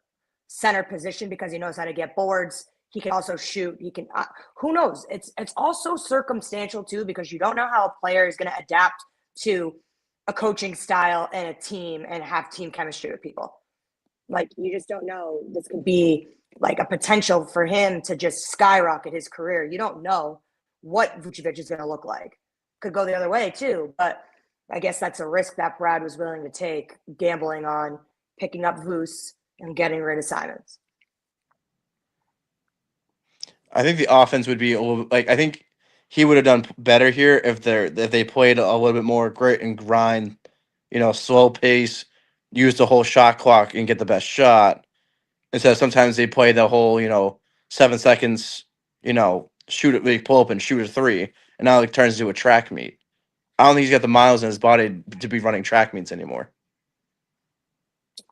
center position because he knows how to get boards. He can also shoot. He can. Who knows? It's also circumstantial too because you don't know how a player is going to adapt to a coaching style and a team and have team chemistry with people. Like, you just don't know. This could be like a potential for him to just skyrocket his career. You don't know what Vucevic is going to look like. Could go the other way too, but I guess that's a risk that Brad was willing to take, gambling on picking up Vuce and getting rid of Simons. I think the offense would be a little like I think he would have done better here if they played a little bit more grit and grind, slow pace, use the whole shot clock and get the best shot. Instead of sometimes they play the whole, 7 seconds, shoot it, they pull up and shoot a three, and now it turns into a track meet. I don't think he's got the miles in his body to be running track meets anymore.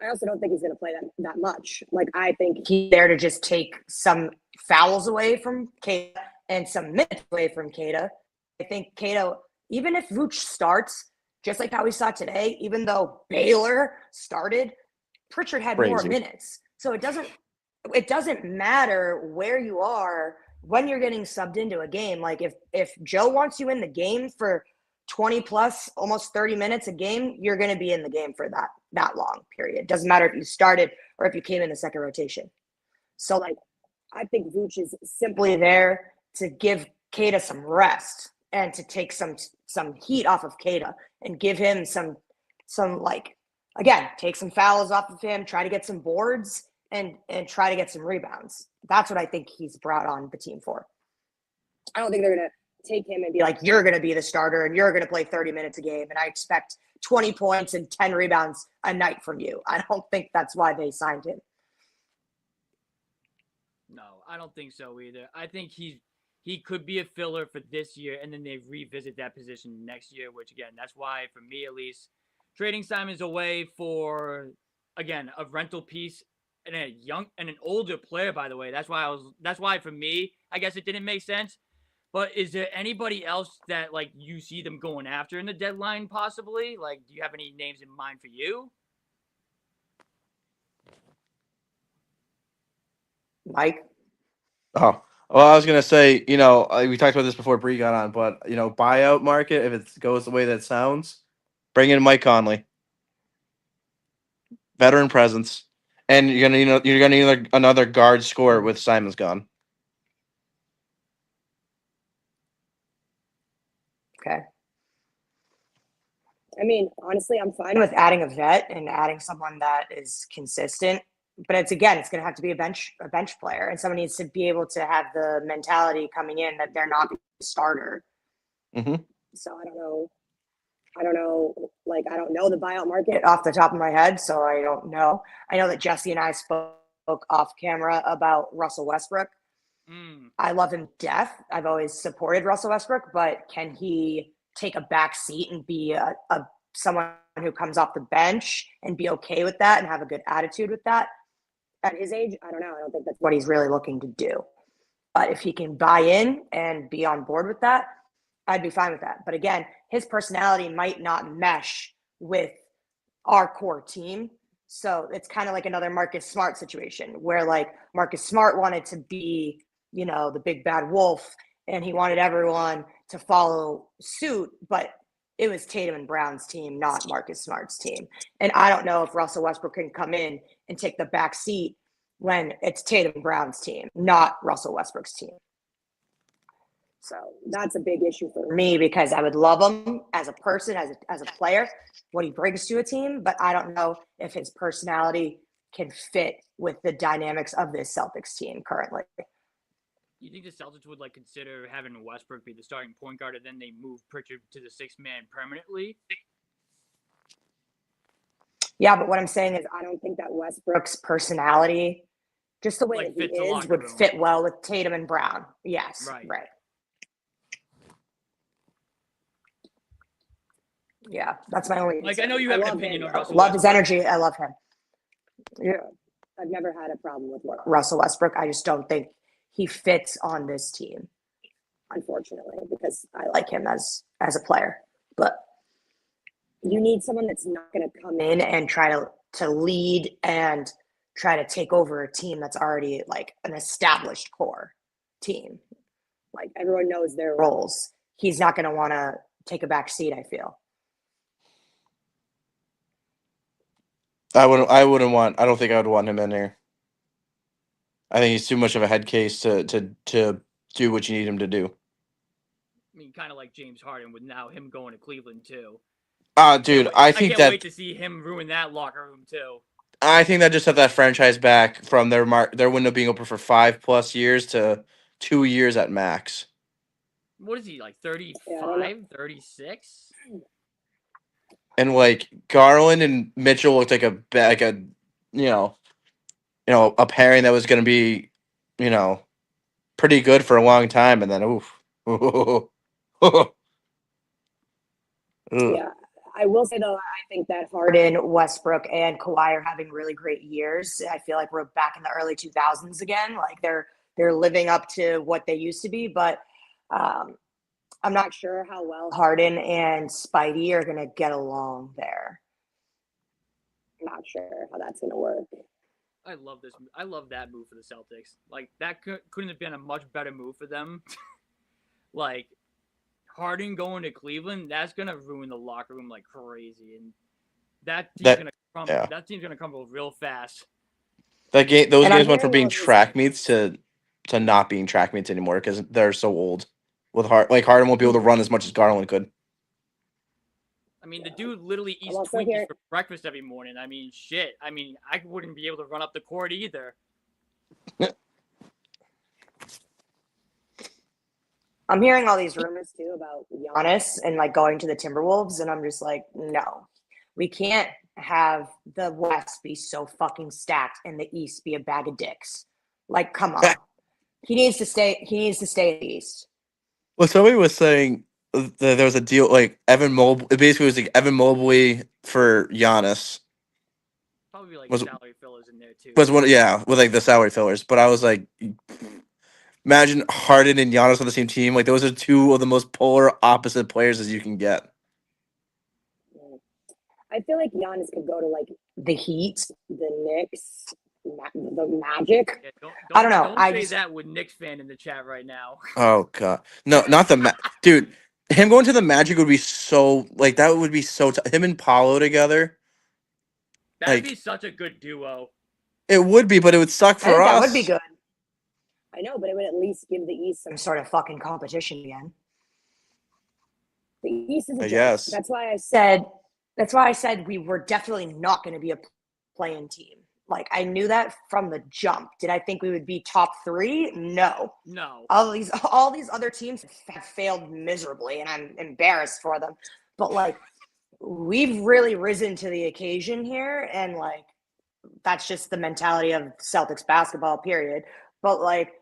I also don't think he's going to play that much. Like, I think he's there to just take some fouls away from Keita and some minutes away from Keita. I think Keita, even if Vooch starts, just like how we saw today, even though Baylor started, Pritchard had more minutes. So it doesn't matter where you are when you're getting subbed into a game. Like, if Joe wants you in the game for 20 plus, almost 30 minutes a game, you're going to be in the game for that long period. Doesn't matter if you started or if you came in the second rotation. So, like, I think Vooch is simply there to give Keita some rest and to take some heat off of Keita and give him some like, again, take some fouls off of him, try to get some boards and try to get some rebounds. That's what I think he's brought on the team for. I don't think they're going to take him and be like, you're going to be the starter and you're going to play 30 minutes a game and I expect 20 points and 10 rebounds a night from you. I don't think that's why they signed him. No, I don't think so either. I think he could be a filler for this year, and then they revisit that position next year, which, again, that's why, for me at least, trading Simons away for, again, a rental piece and an older player, by the way. That's why for me, I guess it didn't make sense. But is there anybody else that, like, you see them going after in the deadline, possibly? Like, do you have any names in mind for you? Mike? Oh, well, I was going to say, we talked about this before Bree got on, but, buyout market, if it goes the way that sounds, bring in Mike Conley. Veteran presence. And you're gonna need another guard scorer with Simons gone. Okay. I mean, honestly, I'm fine with adding a vet and adding someone that is consistent. But it's going to have to be a bench player, and someone needs to be able to have the mentality coming in that they're not a starter. Mm-hmm. So I don't know. Like, I don't know the buyout market off the top of my head, so I don't know. I know that Jesse and I spoke off camera about Russell Westbrook. I love him to death. I've always supported Russell Westbrook, but can he take a back seat and be a someone who comes off the bench and be okay with that and have a good attitude with that? At his age, I don't know. I don't think that's what he's really looking to do. But if he can buy in and be on board with that, I'd be fine with that. But again, his personality might not mesh with our core team. So it's kind of like another Marcus Smart situation where, like, Marcus Smart wanted to be, the big bad wolf, and he wanted everyone to follow suit, but it was Tatum and Brown's team, not Marcus Smart's team. And I don't know if Russell Westbrook can come in and take the back seat when it's Tatum and Brown's team, not Russell Westbrook's team. So that's a big issue for me, because I would love him as a person, as a player, what he brings to a team, but I don't know if his personality can fit with the dynamics of this Celtics team currently. You think the Celtics would, like, consider having Westbrook be the starting point guard and then they move Pritchard to the sixth man permanently? Yeah, but what I'm saying is I don't think that Westbrook's personality, just the way like, that he is, would fit well with Tatum and Brown. Yes, right. Yeah, that's my only. Like, I know you have an opinion of Russell. Love his energy. I love him. Yeah, I've never had a problem with Russell Westbrook. I just don't think he fits on this team, unfortunately, because I like him as a player. But you need someone that's not going to come in and try to lead and try to take over a team that's already, like, an established core team. Like, everyone knows their roles. He's not going to want to take a back seat, I feel. I wouldn't want. I don't think I would want him in there. I think he's too much of a head case to do what you need him to do. I mean, kind of like James Harden with now him going to Cleveland too. Dude, I think can't that wait to see him ruin that locker room too. I think that just set that franchise back from their window being open for 5+ years to 2 years at max. What is he, like 35, Yeah, 36? And like Garland and Mitchell looked like a a pairing that was going to be, pretty good for a long time, and then oof. Yeah. I will say though, I think that Harden, Westbrook, and Kawhi are having really great years. I feel like we're back in the early 2000s again. Like they're living up to what they used to be, but I'm not sure how well Harden and Spidey are going to get along there. I'm not sure how that's going to work. I love this. I love that move for the Celtics. Like that couldn't have been a much better move for them. Like Harden going to Cleveland, that's gonna ruin the locker room like crazy, and that team's gonna crumble real fast. Those games went from being all of this- track meets to not being track meets anymore because they're so old. With Harden won't be able to run as much as Garland could. I mean, the dude literally eats also Twinkies here- for breakfast every morning. I mean, shit. I mean, I wouldn't be able to run up the court either. I'm hearing all these rumors too about Giannis and like going to the Timberwolves, and I'm just like, no, we can't have the West be so fucking stacked and the East be a bag of dicks. Like, come on, he needs to stay. He needs to stay in the East. Well, somebody was saying that there was a deal like Evan Mobley. It basically was like Evan Mobley for Giannis. Probably like Was- salary fillers in there too. Was one, yeah, with like the salary fillers. But I was like, imagine Harden and Giannis on the same team. Like those are two of the most polar opposite players as you can get. I feel like Giannis could go to like The Heat. the Knicks, the Magic. Yeah, I don't know. Don't I say just- that with Knicks fan in the chat right now. Oh god, no, not the dude. Him going to the Magic would be so like that would be so him and Paulo together. That'd Like- be such a good duo. It would be, but it would suck I for think us. that would be good. I know, but it would at least give the East Some sort of fucking competition again. The East is a I joke. guess. That's why I said That's why I said we were definitely not going to be a playing team. Like I knew that from the jump. Did I think we would be top 3? No. No. All these other teams have failed miserably, and I'm embarrassed for them. But like, we've really risen to the occasion here, and like, that's just the mentality of Celtics basketball. Period. But like,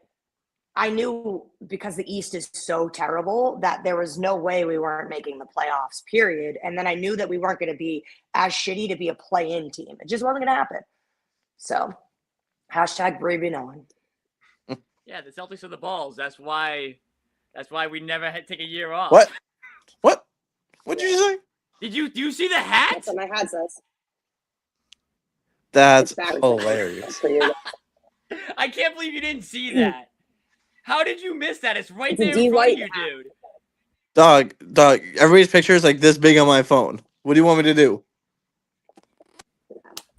I knew because the East is so terrible that there was no way we weren't making the playoffs. Period. And then I knew that we weren't going to be as shitty to be a play-in team. It just wasn't going to happen. So, hashtag breathing on. Yeah, the Celtics are the balls. That's why we never had to take a year off. What? What'd you say? Do you see the hat? that's what my hat says. That's It's backwards. hilarious. For you. I can't believe you didn't see that. How did you miss that? It's right It's a there in front D-White of you, hat. dude. Dog. Everybody's picture is like this big on my phone. What do you want me to do?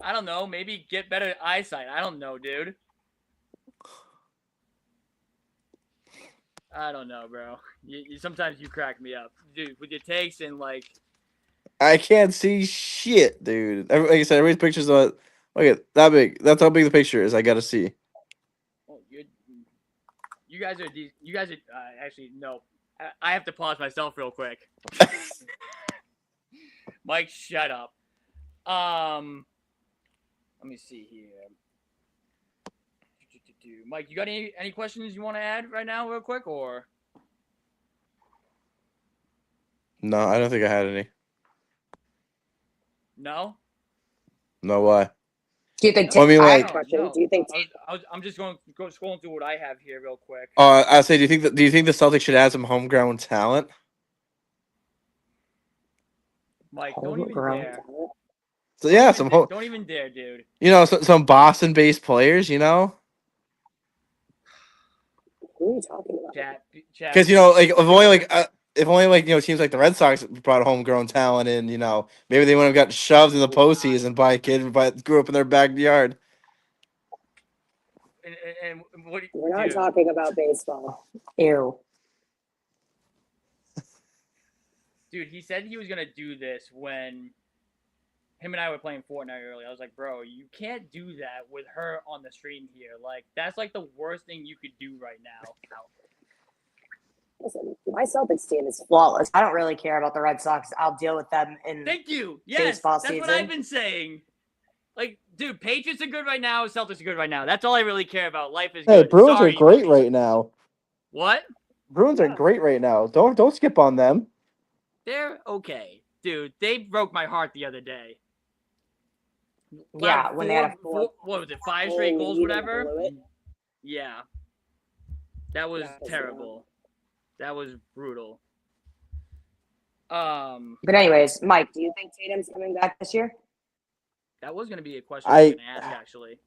I don't know. Maybe get better eyesight. I don't know, dude. I don't know, bro. Sometimes you crack me up, dude, with your takes and like. I can't see shit, dude. Like I said, everybody's pictures are look at that big. That's how big the picture is. I gotta see. Oh, you guys are actually no. I have to pause myself real quick. Mike, shut up. Let me see here. Mike, you got any questions you want to add right now, real quick, or? No, I don't think I had any. No. No, why? Do you think? Well, I mean, like- Question, do you think- I'm just scrolling through what I have here real quick. I say, do you think the Celtics should add some homegrown talent? Mike, don't even Homegrown dare. So yeah, some Don't even dare, dude. some Boston-based players. You know, Who are you talking about? Chat. because like avoid like if only teams like the Red Sox brought homegrown talent in, maybe they wouldn't have got shoved in the postseason by a kid but grew up in their backyard. And what do We're not dude, talking about baseball. Ew. dude, he said he was gonna do this when him and I were playing Fortnite earlier. I was like, bro, you can't do that with her on the stream here. Like, that's like the worst thing you could do right now. Listen, my Celtics team is Flawless. I don't really care about the Red Sox. I'll deal with them in Thank you. Yes, baseball that's what season. I've been saying. Like, dude, Patriots are good right now. Celtics are good right now. That's all I really care about. Life is Hey, good. Bruins Sorry, are great buddy. right now. What? Bruins are great right now. Don't skip on them. They're okay, dude. They broke my heart the other day. Yeah, when they had a what was it, 5 straight goals, whatever? Yeah. That was terrible. That was brutal. But anyways, Mike, do you think Tatum's coming back this year? That was going to be a question I was going to ask, actually.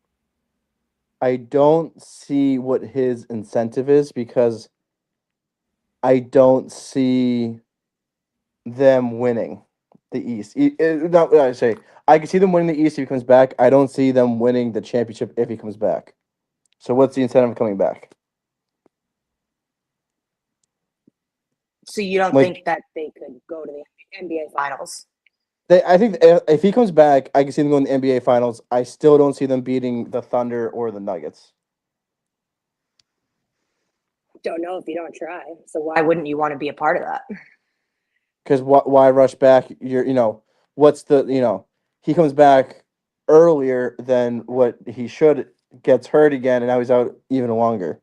I don't see what his incentive is because I don't see them winning the East. Not what I say. I can see them winning the East if he comes back. I don't see them winning the championship if he comes back. So what's the incentive of coming back? So you don't think that they could go to the NBA Finals? I think if he comes back, I can see them going to the NBA Finals. I still don't see them beating the Thunder or the Nuggets. Don't know if you don't try. So why wouldn't you want to be a part of that? Because why rush back? What's the he comes back earlier than what he should, gets hurt again, and now he's out even longer.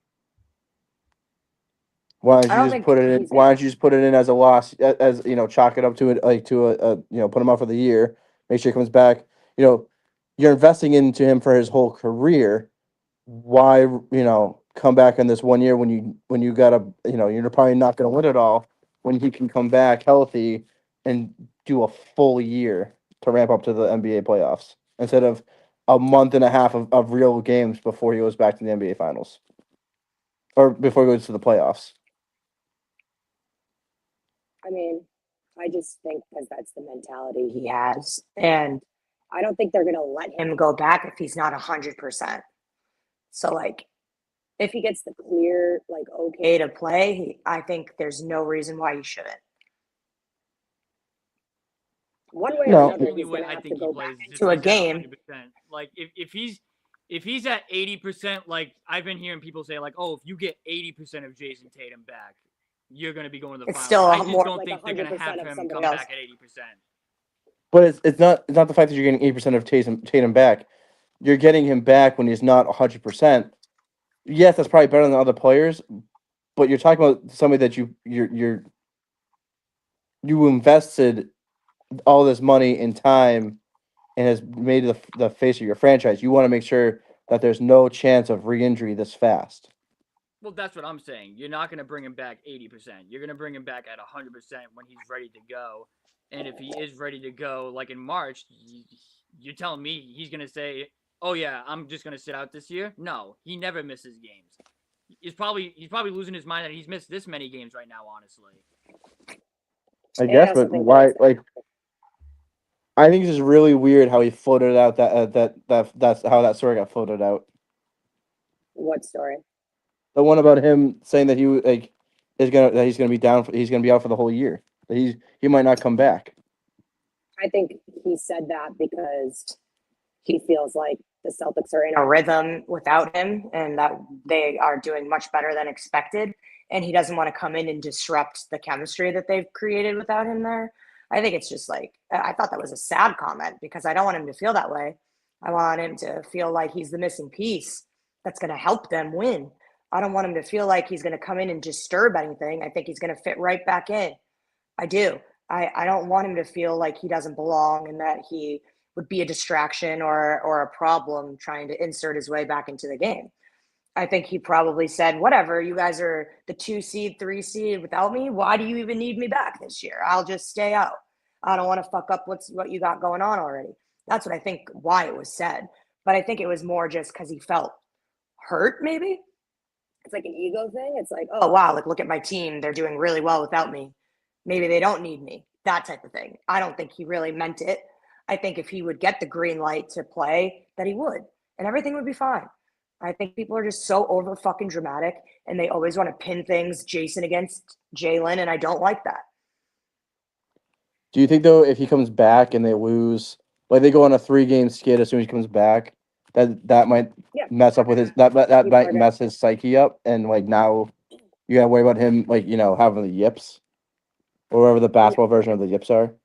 Why don't you just put it in? Why don't you just put it in as a loss, as chalk it up to it, like to put him out for the year. Make sure he comes back. You're investing into him for his whole career. Why come back in this 1 year when you gotta you're probably not gonna win it all, when he can come back healthy and do a full year to ramp up to the NBA playoffs instead of a month and a half of real games before he goes back to the NBA Finals or before he goes to the playoffs. I mean, I just think because that's the mentality He has, and I don't think they're going to let him go back if he's not 100%. So like, if he gets the clear, like, okay to play, I think there's no reason why he shouldn't. One way No. or another, Only he's way going to I have to think he go plays back is into if a he's game. at 100%. Like if he's at 80%, like I've been hearing people say, like, oh, if you get 80% of Jason Tatum back, you're going to be going to the It's finals. still I just more don't like think they're going to 100% have of him somebody come else. back at 80%. But it's not the fact that you're getting 80% of Tatum back. You're getting him back when he's not 100%. Yes, that's probably better than other players, but you're talking about somebody that you invested all this money and time and has made the face of your franchise. You want to make sure that there's no chance of re-injury this fast. Well, that's what I'm saying. You're not going to bring him back 80%. You're going to bring him back at 100% when he's ready to go. And if he is ready to go, like in March, you're telling me he's going to say, oh, yeah, I'm just going to sit out this year? No, he never misses games. He's probably losing his mind that he's missed this many games right now, honestly. I guess, but why? Like, I think it's just really weird how he floated out that's how that story got floated out. What story? The one about him saying that he's gonna be down. He's gonna be out for the whole year. That he might not come back. I think he said that because he feels like the Celtics are in A rhythm without him, and that they are doing much better than expected. And he doesn't want to come in and disrupt the chemistry that they've created without him there. I think it's just like, I thought that was a sad comment because I don't want him to feel that way. I want him to feel like he's the missing piece that's going to help them win. I don't want him to feel like he's going to come in and disturb anything. I think he's going to fit right back in. I do. I don't want him to feel like he doesn't belong and that he would be a distraction or a problem trying to insert his way back into the game. I think he probably said, whatever, you guys are the 2 seed, 3 seed without me. Why do you even need me back this year? I'll just stay out. I don't want to fuck up what you got going on already. That's what I think why it was said. But I think it was more just because he felt hurt, maybe. It's like an ego thing. It's like, Oh, wow, like look at my team. They're doing really well without me. Maybe they don't need me. That type of thing. I don't think he really meant it. I think if he would get the green light to play, that he would, and everything would be fine. I think people are just so over fucking dramatic, and they always want to pin things Jason against Jalen, and I don't like that. Do you think though, if he comes back and they lose, like they go on a 3-game skid as soon as he comes back, that might Yeah. mess up with his that might mess his psyche up, and like now you gotta worry about him like having the yips, or whatever the basketball version of the yips are.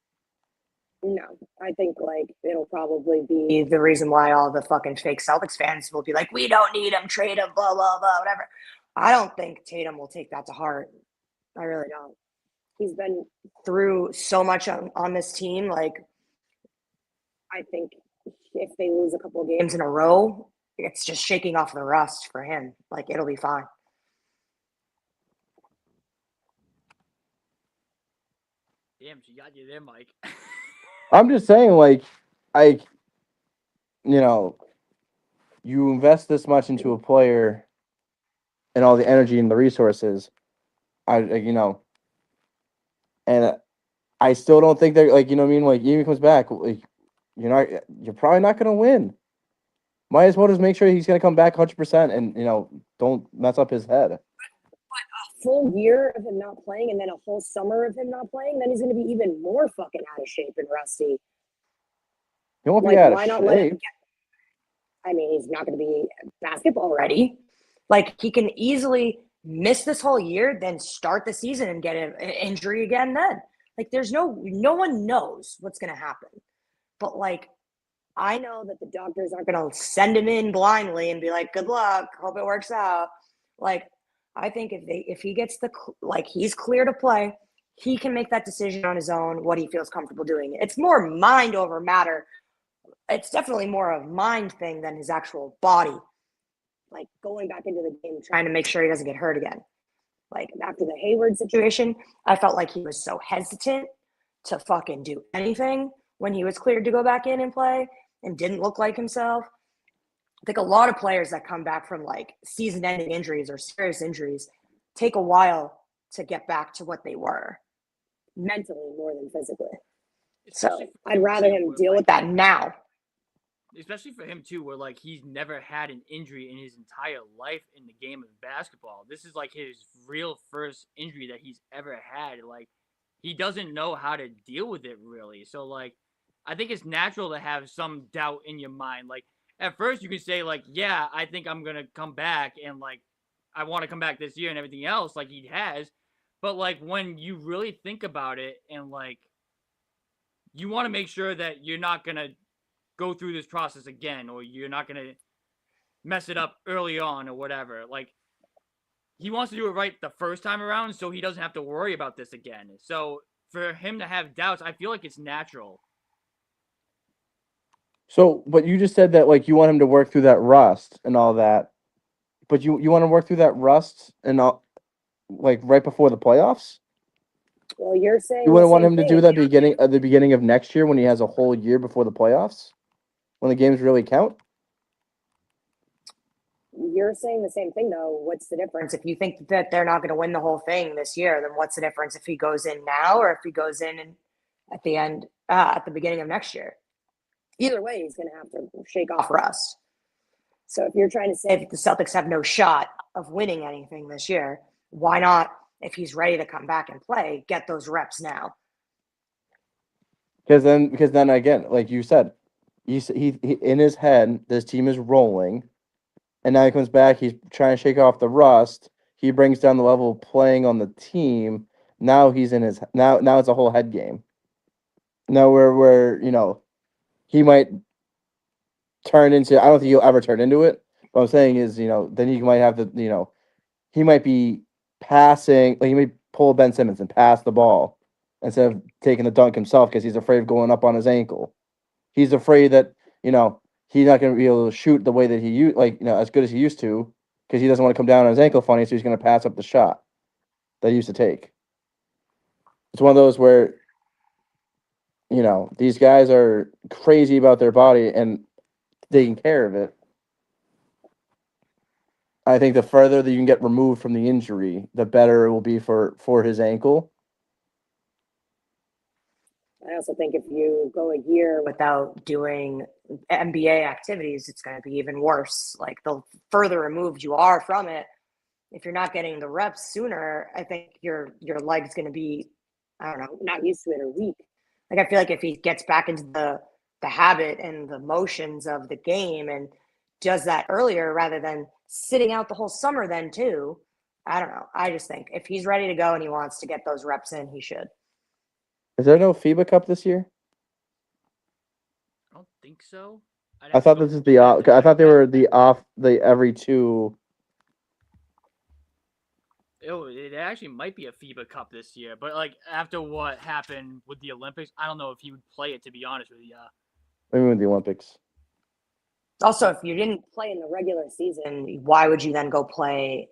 No, I think like it'll probably Be be the reason why all the fucking fake Celtics fans will be like, we don't need him, trade him, blah, blah, blah, whatever. I don't think Tatum will take that to heart. I really don't. he's been. Through so much on this team, like I think if they lose a couple of games games in a row, it's just shaking off the rust for him. Like it'll be fine. Damn, she got you there, Mike. I'm just saying, like, you invest this much into a player and all the energy and the resources, and I still don't think they're like, what I mean? Like, even if he comes back, like, you're probably not gonna win. Might as well just make sure he's gonna come back 100%, and don't mess up his head. full year of him not playing and then a whole summer of him not playing, then he's going to be even more fucking out of shape and rusty. He won't be Like, out why of not let him shape. I mean, he's not going to be basketball Already, like he can easily miss this whole year, then start the season and get an injury again. Then, like, there's no one knows what's gonna happen. But like, I know that the doctors aren't gonna send him in blindly and be like, "Good luck, hope it works out." Like, I think if he gets he's clear to play, he can make that decision on his own. What he feels comfortable doing. It's more mind over matter. It's definitely more of mind thing than his actual body. like going back into the game, Trying to make sure he doesn't get hurt again. Like after the Hayward situation, I felt like he was so hesitant to fucking do anything when he was cleared to go back in and play and didn't look like himself. I think a lot of players that come back from like season ending injuries or serious injuries take a while to get back to what they were. mentally more than physically. So Especially for I'd rather too, him where, deal like, with that. that now. especially for him too, where like he's never had an injury in his entire life in the game of basketball. This is like his real first injury that he's ever had. Like he doesn't know how to deal with it really. So like I think it's natural to have some doubt in your mind. Like at first you can say like, yeah, I think I'm gonna come back and like I want to come back this year and everything else like he has. But like when you really think about it and like you want to make sure that you're not gonna go through this process again or you're not going to mess it up early on or whatever. Like he wants to do it right the first time around so he doesn't have to worry about this again. So for him to have doubts, I feel like it's natural. So, but you just said that like you want him to work through that rust and all that, but you want to work through that rust and all, like right before the playoffs. Well, you're saying You the wouldn't want same him to thing. do that beginning at the beginning of next year when he has a whole year before the playoffs, when the games really count. You're saying the same thing though. What's the difference? If you think that they're not going to win the whole thing this year, then what's the difference if he goes in now or if he goes in and at the end, at the beginning of next year? Either way, he's going to have to shake off Off rust. So if you're trying to say If the Celtics have no shot of winning anything this year, why not, if he's ready to come back and play, get those reps now? Because then again, like you said, he in his head, this team is rolling, and now he comes back. He's trying to shake off the rust. He brings down the level of playing on the team. Now he's in his now it's a whole head game. Now where he might turn into. I don't think he'll ever turn into it. What I'm saying is, then he might have he might be passing. Like he might pull Ben Simmons and pass the ball instead of taking the dunk himself because he's afraid of going up on his ankle. He's afraid that he's not going to be able to shoot the way that he as good as he used to because he doesn't want to come down on his ankle funny, so he's going to pass up the shot that he used to take. It's one of those where these guys are crazy about their body and taking care of it. I think the further that you can get removed from the injury, the better it will be for his ankle. I also think if you go a year without doing NBA activities, it's going to be even worse. Like the further removed you are from it, if you're not getting the reps sooner, I think your leg's going to be, I don't know, not used to it or weak. Like I feel like if he gets back into the habit and the motions of the game and does that earlier rather than sitting out the whole summer then too, I don't know. I just think if he's ready to go and he wants to get those reps in, he should. Is there no FIBA Cup this year? I don't think so. I thought this is the off. I thought they were the off the every two. It actually might be a FIBA Cup this year, but like after what happened with the Olympics, I don't know if he would play it. To be honest with you, I mean, with the Olympics. Also, if you didn't Play in the regular season. why would you then go play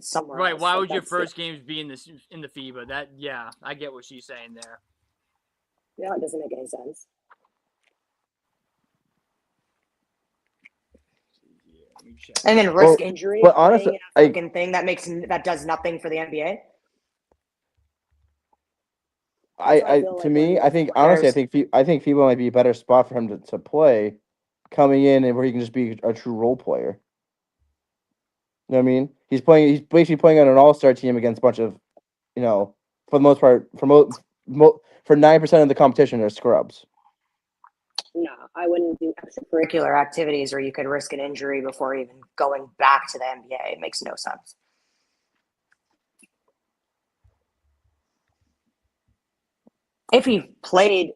somewhere right? else? Why Like, would your that's first games be in the FIBA? That I get what she's saying there. Yeah, it doesn't make any sense. Let me check. And then risk injury, but honestly, playing in a fucking thing that does nothing for the NBA. To me, I think honestly, I think FIBA might be a better spot for him to play, coming in and where he can just be a true role player. You know what I mean? He's basically playing on an all-star team against a bunch of, for the most part, for 9% of the competition are scrubs. No, I wouldn't do Extracurricular activities where you could risk an injury before even going back to the NBA. It makes no sense. If he played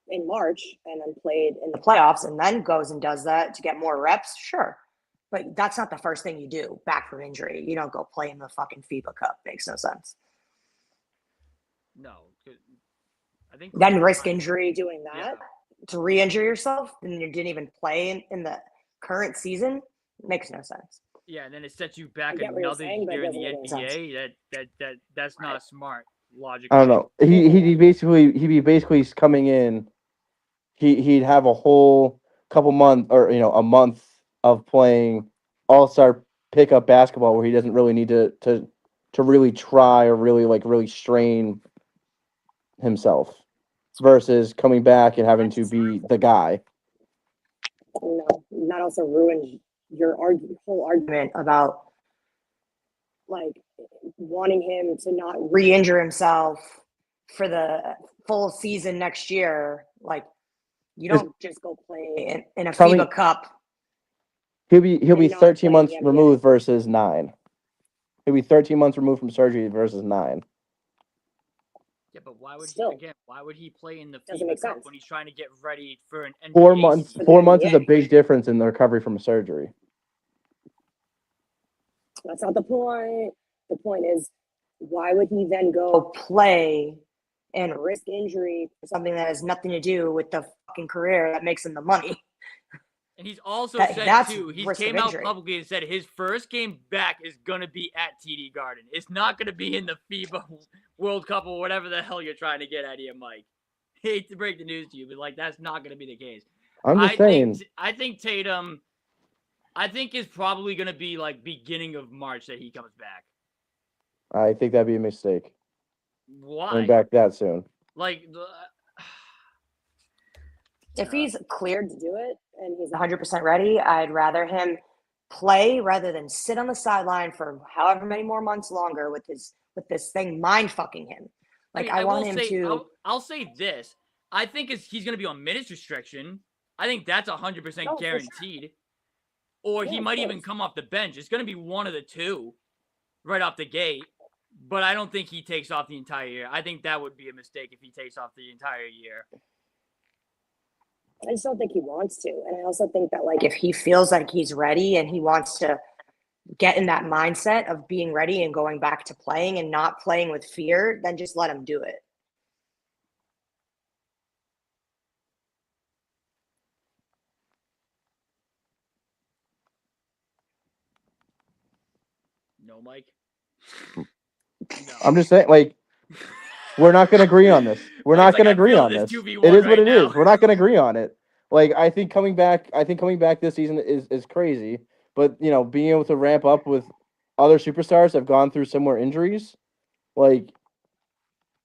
in March and then played in the playoffs and then goes and does that to get more reps, sure. But that's not the first thing you do back from injury. You don't go play in the fucking FIBA Cup. Makes no sense. No, I think then risk injury doing that to re-injure yourself and you didn't even play in the current season. Makes no sense. Yeah, and then it sets you back I get what another you're saying, but year it in the doesn't make any NBA. That's not smart logic. I don't know. He'd be basically coming in. He'd have a whole couple months or a month of playing all-star pickup basketball where he doesn't really need to really try or really strain himself versus coming back and having to be the guy. No, that also ruins your whole argument about like wanting him to not re-injure himself for the full season next year. Like you don't just go play in a FIBA Cup. He'll be 13 months removed versus 9. He'll be 13 months removed from surgery versus 9. Yeah, but why would why would he play in the FIBA Cup when he's trying to get ready for an NBA 4 months? season? 4 months is a big difference in the recovery from surgery. That's not the point. The point is, why would he then go play and risk injury for something that has nothing to do with the fucking career that makes him the money? And he's also said too, he came out injury. publicly and said his first game back is going to be at TD Garden. It's not going to be in the FIBA World Cup or whatever the hell you're trying to get out of here, Mike. Hate to break the news to you, but that's not going to be the case. I'm just saying. I think Tatum, is probably going to be beginning of March that he comes back. I think that'd be a mistake. Why? Coming back that soon. If he's cleared to do it and he's 100% ready, I'd rather him play rather than sit on the sideline for however many more months longer with this thing mind fucking him. I want him to. I'll say this. I think he's going to be on minutes restriction. I think that's 100% guaranteed. Sure. Or he might even come off the bench. It's going to be one of the two right off the gate. But I don't think he takes off the entire year. I think that would be a mistake if he takes off the entire year. I just don't think he wants to. And I also think that if he feels like he's ready and he wants to get in that mindset of being ready and going back to playing and not playing with fear, then just let him do it. No, Mike? No. I'm just saying, we're not going to agree on this. We're not going to agree on this. It is what it is. We're not going to agree on it. I think coming back this season is crazy. But, being able to ramp up with other superstars that have gone through similar injuries, that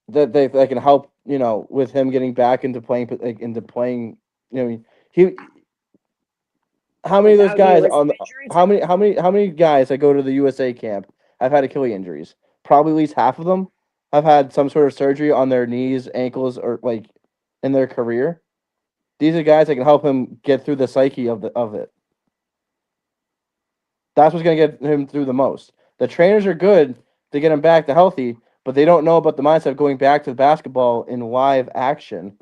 they can help with him getting back into playing, he. How many of those Without guys realistic injuries? how many guys that go to the USA camp have had Achilles injuries? Probably at least half of them have had some sort of surgery on their knees, ankles, or in their career. These are guys that can help him get through the psyche of it. That's what's going to get him through the most. The trainers are good to get him back to healthy, but they don't know about the mindset of going back to basketball in live action,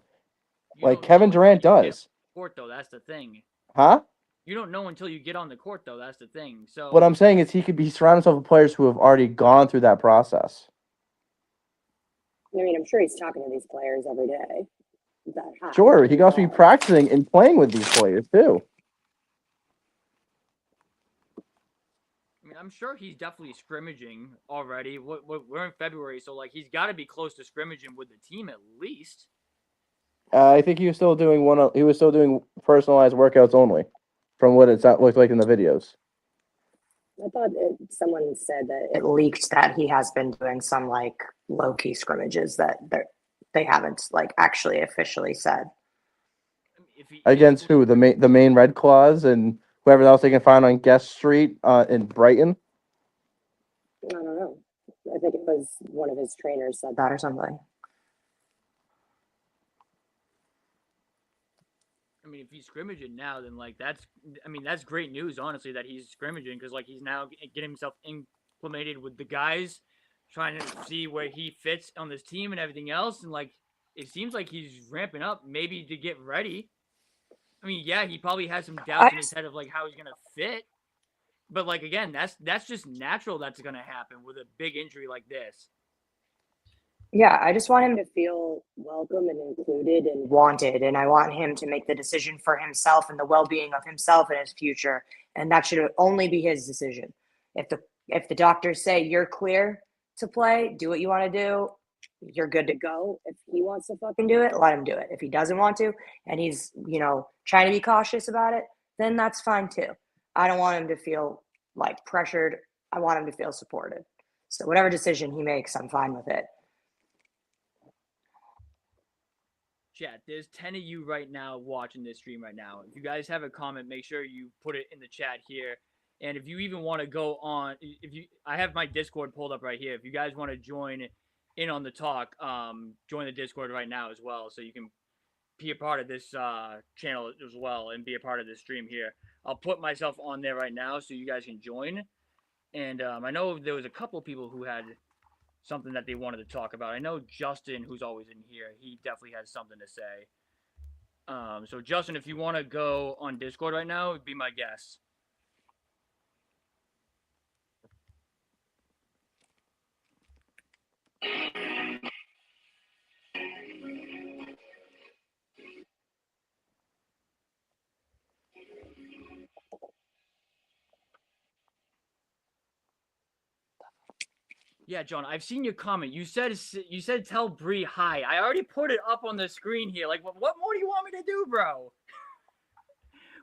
like Kevin Durant does. Court though, that's the thing. Huh? You don't know until you get on the court though. That's the thing. So what I'm saying is he could be surround himself with players who have already gone through that process. I mean, I'm sure he's talking to these players every day. Sure, he can also be practicing and playing with these players too. I mean, I'm sure he's definitely scrimmaging already. We're in February, so like he's got to be close to scrimmaging with the team at least. I think he was still doing personalized workouts only, from what it looked like in the videos. I thought someone said that It leaked that he has been doing some like low key scrimmages that they haven't like actually officially said. Against who? The main Red Claws and whoever else they can find on Guest Street in Brighton. I don't know. I think it was one of his trainers said that or something. I mean, if he's scrimmaging now, then like that's great news, honestly, that he's scrimmaging because like he's now getting himself implemented with the guys, trying to see where he fits on this team and everything else, and like it seems like he's ramping up maybe to get ready. I mean, yeah, he probably has some doubts in his head of like how he's gonna fit, but like again, that's just natural. That's gonna happen with a big injury like this. Yeah, I just want him to feel welcome and included and wanted, and I want him to make the decision for himself and the well-being of himself and his future, and that should only be his decision. If the doctors say you're clear to play, do what you want to do, you're good to go. If he wants to fucking do it, let him do it. If he doesn't want to, and he's trying to be cautious about it, then that's fine too. I don't want him to feel like pressured. I want him to feel supported. So whatever decision he makes, I'm fine with it. Chat, there's 10 of you right now watching this stream right now. If you guys have a comment, make sure you put it in the chat here. And if you even want to go on, I have my Discord pulled up right here. If you guys want to join in on the talk, join the Discord right now as well, so you can be a part of this channel as well and be a part of this stream here. I'll put myself on there right now so you guys can join. And I know there was a couple of people who had something that they wanted to talk about. I know Justin, who's always in here, he definitely has something to say. So Justin, if you want to go on Discord right now, be my guest. Yeah, John, I've seen your comment. You said tell Bree hi. I already put it up on the screen here. Like, what more do you want me to do, bro?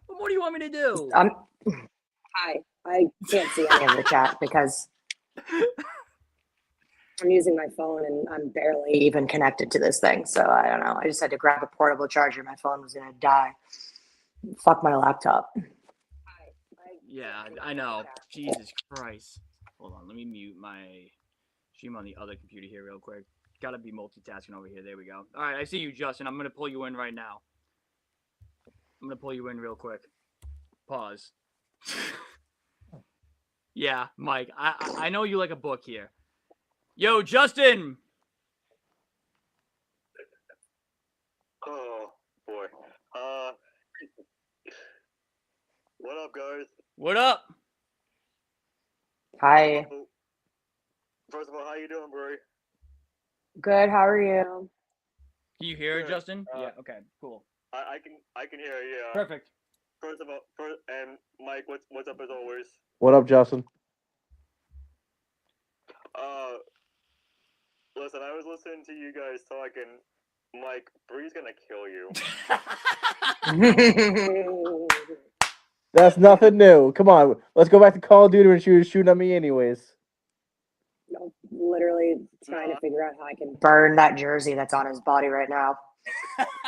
What more do you want me to do? Hi. I can't see any of the chat because I'm using my phone and I'm barely even connected to this thing. So I don't know. I just had to grab a portable charger. My phone was gonna die. Fuck my laptop. Yeah, I know. Jesus Christ. Hold on, let me mute my stream on the other computer here real quick. Gotta be multitasking over here. There we go. All right, I see you, Justin. I'm gonna pull you in right now. I'm gonna pull you in real quick. Pause. Yeah, Mike. I know you like a book here. Yo, Justin. Oh boy. What up, guys? What up? Hi. First of all, how you doing, Bray? Good. How are you? Can you hear it, Justin? Yeah. Okay. Cool. I can hear you. Yeah. Perfect. First of all, and Mike, what's up as always? What up, Justin? Listen, I was listening to you guys talking. Mike, Bree's gonna kill you. That's nothing new. Come on, let's go back to Call of Duty when she was shooting at me anyways. No, literally trying to figure out how I can burn that jersey that's on his body right now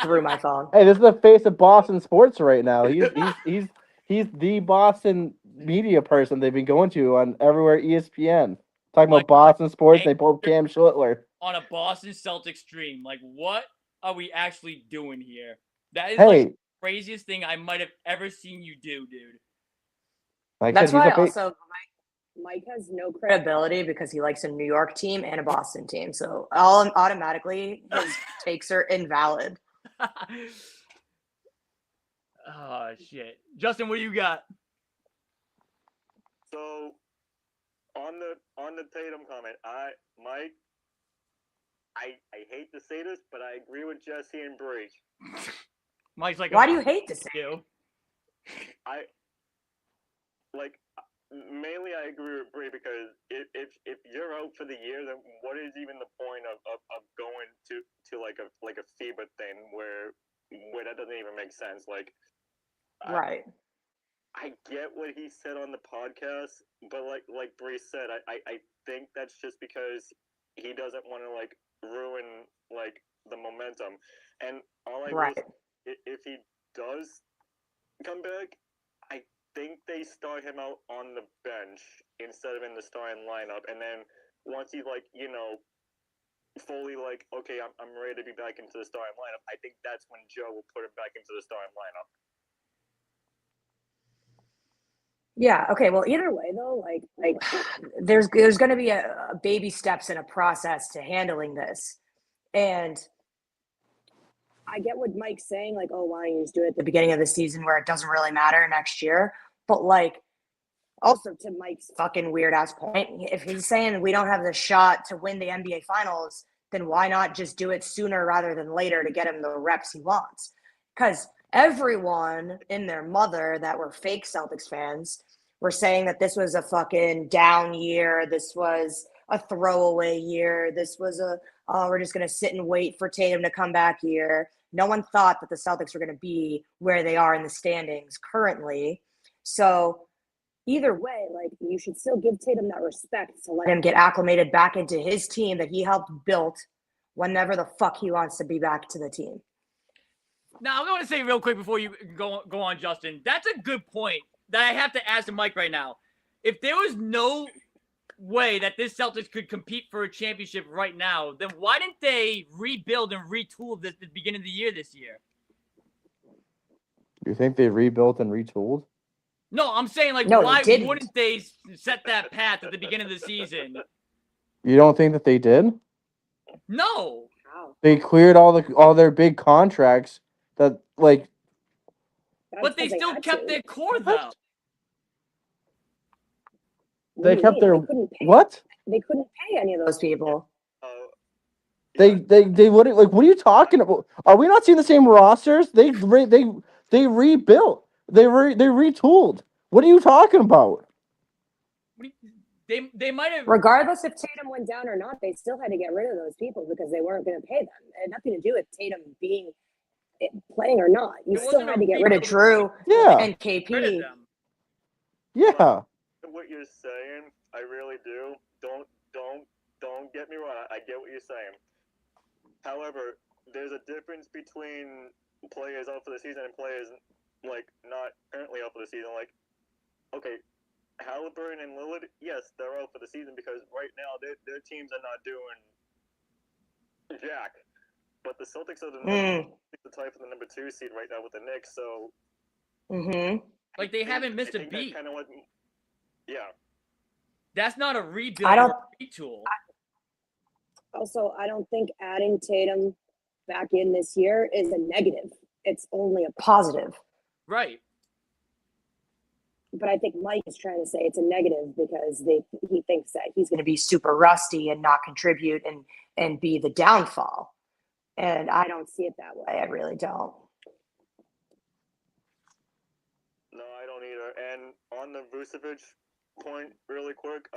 through my phone. Hey, this is the face of Boston sports right now. He's the Boston media person they've been going to on everywhere ESPN. Talking about Boston sports, they pulled Cam Schlittler. On a Boston Celtics stream. Like, what are we actually doing here? That is Hey. like the craziest thing I might have ever seen you do, dude. Like That's said, why also Mike has no credibility because he likes a New York team and a Boston team. So automatically his takes are invalid. Oh shit, Justin, what do you got? So, on the Tatum comment, Mike, I hate to say this, but I agree with Jesse and Bree. Mike's like, why do you hate to say you? Mainly I agree with Bree because if you're out for the year, then what is even the point of going to like a FIBA thing where that doesn't even make sense? Like, right. I get what he said on the podcast, but like Bree said, I think that's just because he doesn't want to like ruin like the momentum. And all I will say, if he does come back, I think they start him out on the bench instead of in the starting lineup. And then once he's like, fully like, okay, I'm ready to be back into the starting lineup, I think that's when Joe will put him back into the starting lineup. Yeah. Okay. Well, either way, though, like there's going to be a baby steps in a process to handling this, and I get what Mike's saying. Like, oh, why don't you just do it at the beginning of the season where it doesn't really matter next year? But like, also to Mike's fucking weird ass point, if he's saying we don't have the shot to win the NBA Finals, then why not just do it sooner rather than later to get him the reps he wants? Because everyone in their mother that were fake Celtics fans were saying that this was a fucking down year. This was a throwaway year. This was we're just going to sit and wait for Tatum to come back year. No one thought that the Celtics were going to be where they are in the standings currently. So either way, like, you should still give Tatum that respect to let him get acclimated back into his team that he helped build whenever the fuck he wants to be back to the team. Now, I'm going to say real quick before you go on, Justin, that's a good point that I have to ask Mike right now. If there was no way that this Celtics could compete for a championship right now, then why didn't they rebuild and retool this at the beginning of the year this year? You think they rebuilt and retooled? No, I'm saying, like, No, why wouldn't they set that path at the beginning of the season? You don't think that they did? No. They cleared all their big contracts that, like... But they still kept their core, though. They kept their... What? They couldn't pay any of those people. They wouldn't... Like, what are you talking about? Are we not seeing the same rosters? They rebuilt. They retooled. What are you talking about? They might have. Regardless if Tatum went down or not, they still had to get rid of those people because they weren't going to pay them. It had nothing to do with Tatum playing or not. You still had to get rid of Drew and KP. Yeah. What you're saying, I really do. Don't get me wrong. I get what you're saying. However, there's a difference between players out for the season and players like not currently out for the season. Like, okay, Halliburton and Lillard, yes, they're out for the season because right now their teams are not doing jack. But the Celtics are the type of the number 2 seed right now with the Knicks, so like they haven't missed a beat. Kind of what, yeah. That's not a rebuild or a retool. Also, I don't think adding Tatum back in this year is a negative. It's only a positive. Right. But I think Mike is trying to say it's a negative because he thinks that he's going to be super rusty and not contribute and be the downfall. And I don't see it that way. I really don't. No, I don't either. And on the Vucevic point, really quick,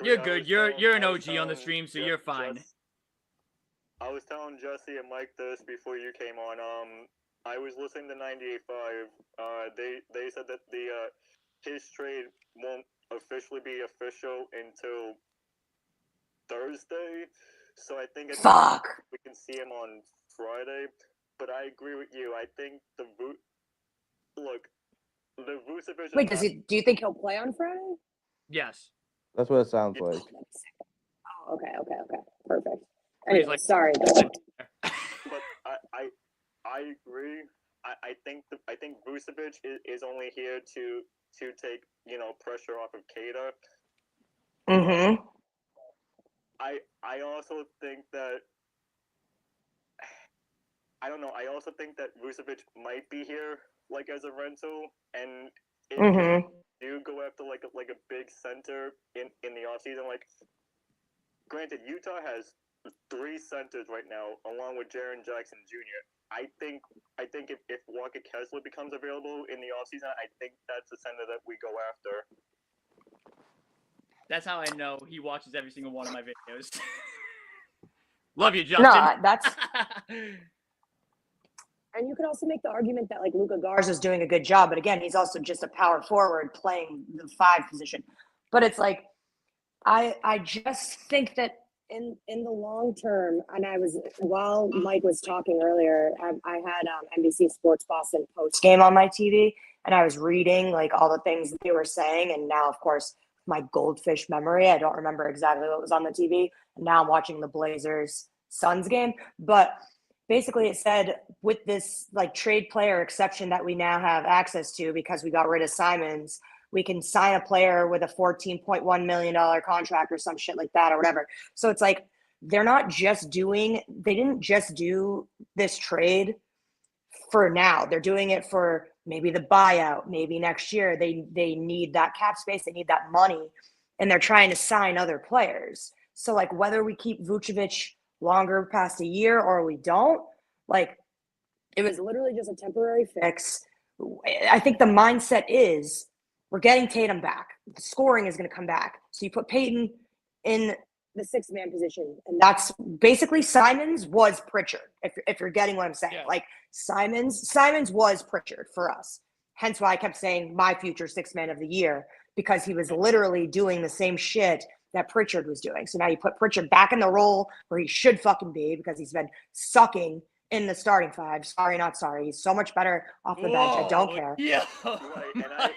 you're good. You're an OG on the stream, so you're fine. I was telling Jesse and Mike this before you came on. I was listening to 98.5. They said that his trade won't officially be official until Thursday, so I think Fuck. we can see him on Friday. But I agree with you. I think the Vucevic. Wait, do you think he'll Play on Friday? Yes. That's what it sounds like. Oh, okay. Perfect. He's Anyway, like- sorry. But I agree. I think Vucevic is only here to take pressure off of Kata. Mm-hmm. I also think that I don't know. I also think that Vucevic might be here like as a rental, and if Mm-hmm. you go after like a big center in the offseason, like granted Utah has 3 centers right now along with Jaren Jackson Jr. I think if Walker Kessler becomes available in the offseason, I think that's the center that we go after. That's how I know he watches every single one of my videos. Love you, No, Justin. that's. And you could also make the argument that like Luka Garza's doing a good job, but again, he's also just a power forward playing the 5 position. But it's like, I just think that in the long term, and while Mike was talking earlier, I had NBC Sports Boston post game on my TV, and I was reading like all the things that they were saying, and now, of course, my goldfish memory, I don't remember exactly what was on the TV. And now I'm watching the Blazers Suns game, but basically it said with this like trade player exception that we now have access to because we got rid of Simons, we can sign a player with a $14.1 million contract or some shit like that or whatever. So it's like they didn't just do this trade for now. They're doing it for maybe the buyout, maybe next year. They need that cap space, they need that money, and they're trying to sign other players. So like whether we keep Vucevic longer past a year or we don't, like it was literally just a temporary fix. I think the mindset is we're getting Tatum back. The scoring is going to come back. So you put Peyton in the 6-man position, and that's basically Simons was Pritchard. If you're getting what I'm saying, Yeah. like Simons was Pritchard for us. Hence why I kept saying my future 6-man of the year, because he was literally doing the same shit that Pritchard was doing. So now you put Pritchard back in the role where he should fucking be, because he's been sucking in the starting 5. Sorry, not sorry. He's so much better off the bench. I don't care. Yeah. Right, and I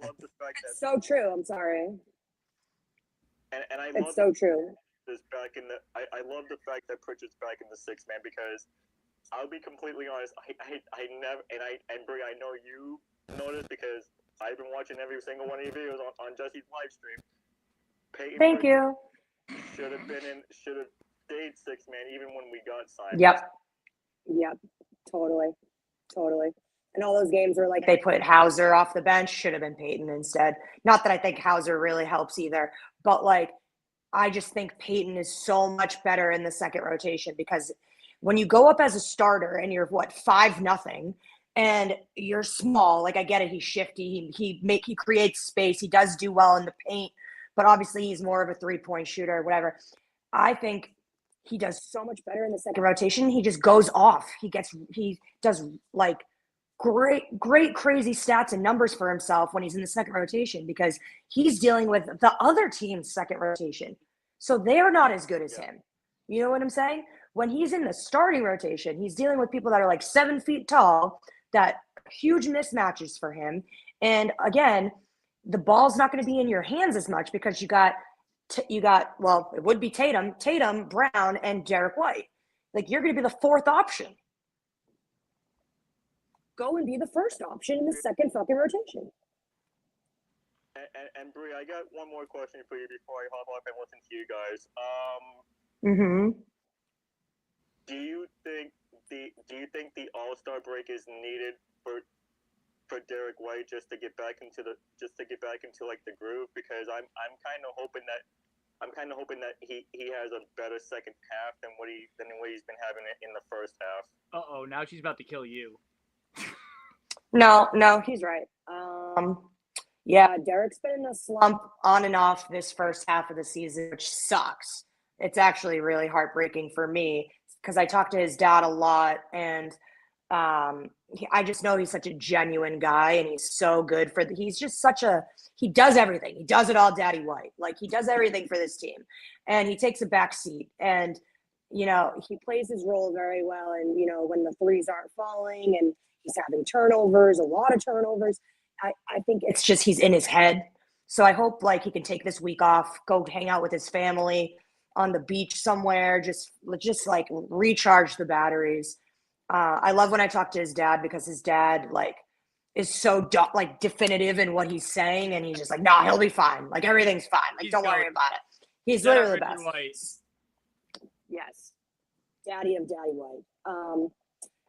love the fact that so true. I'm sorry. and I It's love so true. this back in the I love the fact that Pritchard's back in the 6-man, because I'll be completely honest, I never and Brie, I know you noticed because I've been watching every single one of your videos on Jesse's live stream. Peyton Thank you. should have stayed 6-man even when we got signed. Yep. Totally. And all those games were like They put Hauser off the bench, should have been Peyton instead. Not that I think Hauser really helps either, but like I just think Peyton is so much better in the second rotation, because when you go up as a starter and you're 5-0 and you're small, like I get it, he's shifty, he creates space, he does do well in the paint, but obviously he's more of a 3-point shooter or whatever. I think he does so much better in the second rotation. He just goes off. He does like great crazy stats and numbers for himself when he's in the second rotation, because he's dealing with the other team's second rotation. So they're not as good as him. You know what I'm saying? When he's in the starting rotation, he's dealing with people that are like 7 feet tall, that huge mismatches for him. And again, the ball's not going to be in your hands as much because you got well, it would be Tatum, Brown, and Derek White. Like you're going to be the 4th option. Go and be the first option in the second fucking rotation. And Brie, I got one more question for you before I hop off and listen to you guys. Do you think the All-Star break is needed for Derek White just to get back into like the groove? Because I'm kind of hoping that he has a better second half than what he's been having in the first half. Now she's about to kill you. No, he's right. Yeah, Derek's been in a slump on and off this first half of the season, which sucks. It's actually really heartbreaking for me because I talk to his dad a lot, and I just know he's such a genuine guy, and he's so good he's just such he does everything. He does it all Daddy White. Like, he does everything for this team, and he takes a back seat. And, he plays his role very well. And, when the threes aren't falling and he's having turnovers, a lot of turnovers, I think it's just he's in his head. So I hope, like, he can take this week off, go hang out with his family on the beach somewhere, just like recharge the batteries. I love when I talk to his dad, because his dad, like, is so definitive in what he's saying, and he's just like, nah, he'll be fine. Like, everything's fine. Like, don't worry about it. He's literally the best. White. Yes, daddy of Daddy White.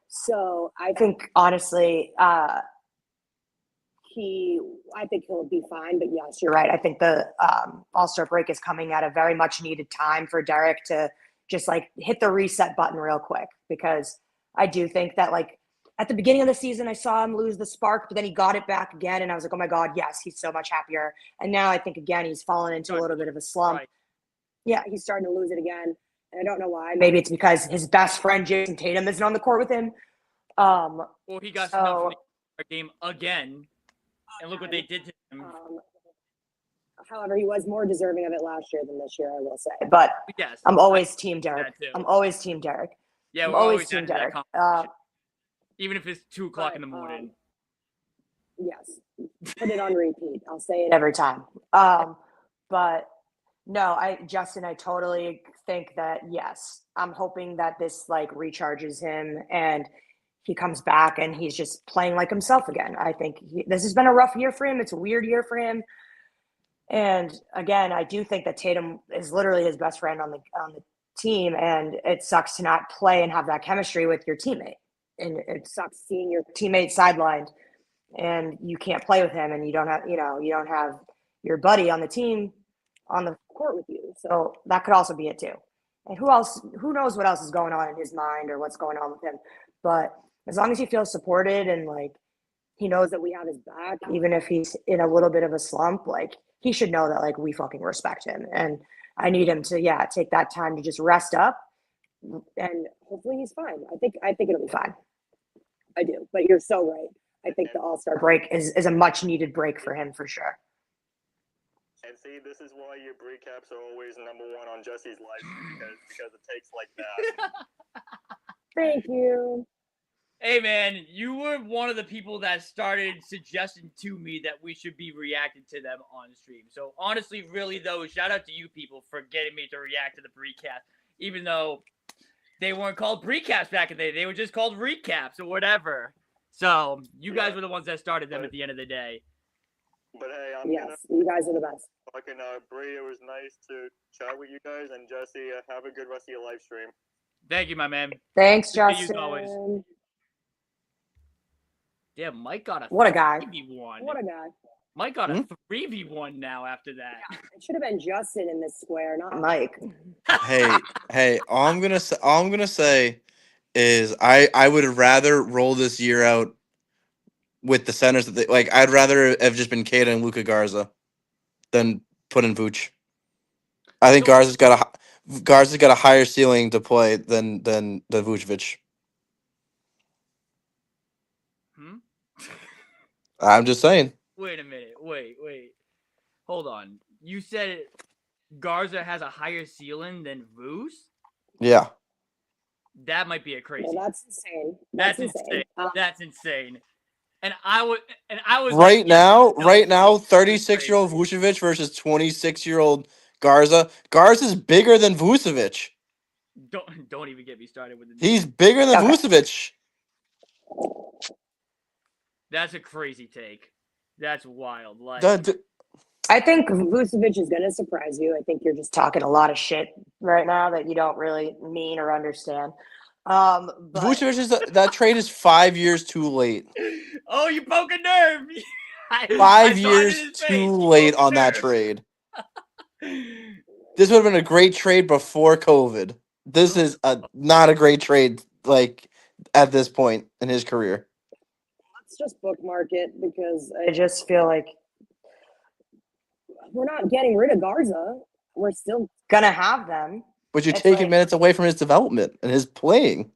So I think honestly, I think he'll be fine. But yes, you're right. I think the All-Star break is coming at a very much needed time for Derek to just, like, hit the reset button real quick, because I do think that, like, at the beginning of the season, I saw him lose the spark, but then he got it back again, and I was like, oh my God, yes, he's so much happier. And now I think, again, he's fallen into a little bit of a slump. Right. Yeah, he's starting to lose it again, and I don't know why. Maybe it's because his best friend Jason Tatum isn't on the court with him. Well, he got snubbed from the game again, and look what they did to him. However, he was more deserving of it last year than this year, I will say. But yes, I'm always Team Derek. I'm always Team Derek. Yeah, I'm we're always Team Derek. Even if it's 2:00 in the morning. Yes, put it on repeat. I'll say it every time. But no, Justin, I totally think that, yes, I'm hoping that this, like, recharges him and he comes back and he's just playing like himself again. I think this has been a rough year for him. It's a weird year for him. And again, I do think that Tatum is literally his best friend on the team, and it sucks to not play and have that chemistry with your teammate. And it sucks seeing your teammate sidelined and you can't play with him, and you don't have your buddy on the team on the court with you. So that could also be it too. And who knows what else is going on in his mind or what's going on with him. But as long as he feels supported and, like, he knows that we have his back, even if he's in a little bit of a slump, like, he should know that, like, we fucking respect him. And I need him to, take that time to just rest up, and hopefully he's fine. I think it'll be fine. I do, but you're so right. I think the All-Star break is a much needed break for him, for sure. And see, this is why your recaps are always number one on Jesse's life, because it takes like that. Thank you. Hey, man, you were one of the people that started suggesting to me that we should be reacting to them on stream. So, honestly, really, though, shout out to you people for getting me to react to the recap, even though they weren't called recaps back in the day. They were just called recaps or whatever. So, you guys were the ones that started them at the end of the day. But, hey, you guys are the best. Fucking Bree, it was nice to chat with you guys, and Jesse, have a good rest of your live stream. Thank you, my man. Thanks, Justin. Always. Yeah, Mike got a what a guy. 3v1. What a guy. Mike got a 3v1 now after that. Yeah, it should have been Justin in this square, not Mike. Hey, all I'm gonna say is I would rather roll this year out with the centers that I'd rather have just been Keita and Luka Garza than put in Vooch. I think Garza's got a higher ceiling to play than Vucevic. I'm just saying. Wait a minute. Wait. Hold on. You said Garza has a higher ceiling than Vooch? Yeah. That might be a crazy. Well, that's insane. That's insane. That's insane. And I was right now, 36-year-old Vucevic versus 26-year-old Garza. Garza's bigger than Vucevic. Don't even get me started with the. He's bigger than Vucevic. That's a crazy take. That's wild. Like, I think Vucevic is going to surprise you. I think you're just talking a lot of shit right now that you don't really mean or understand. But Vucevic that trade is 5 years too late. Oh, you poke a nerve. 5 years too late on that trade. This would have been a great trade before COVID. This is not a great trade, at this point in his career. Let's just bookmark it, because I just feel like we're not getting rid of Garza. We're still going to have them. But you're taking minutes away from his development and his playing.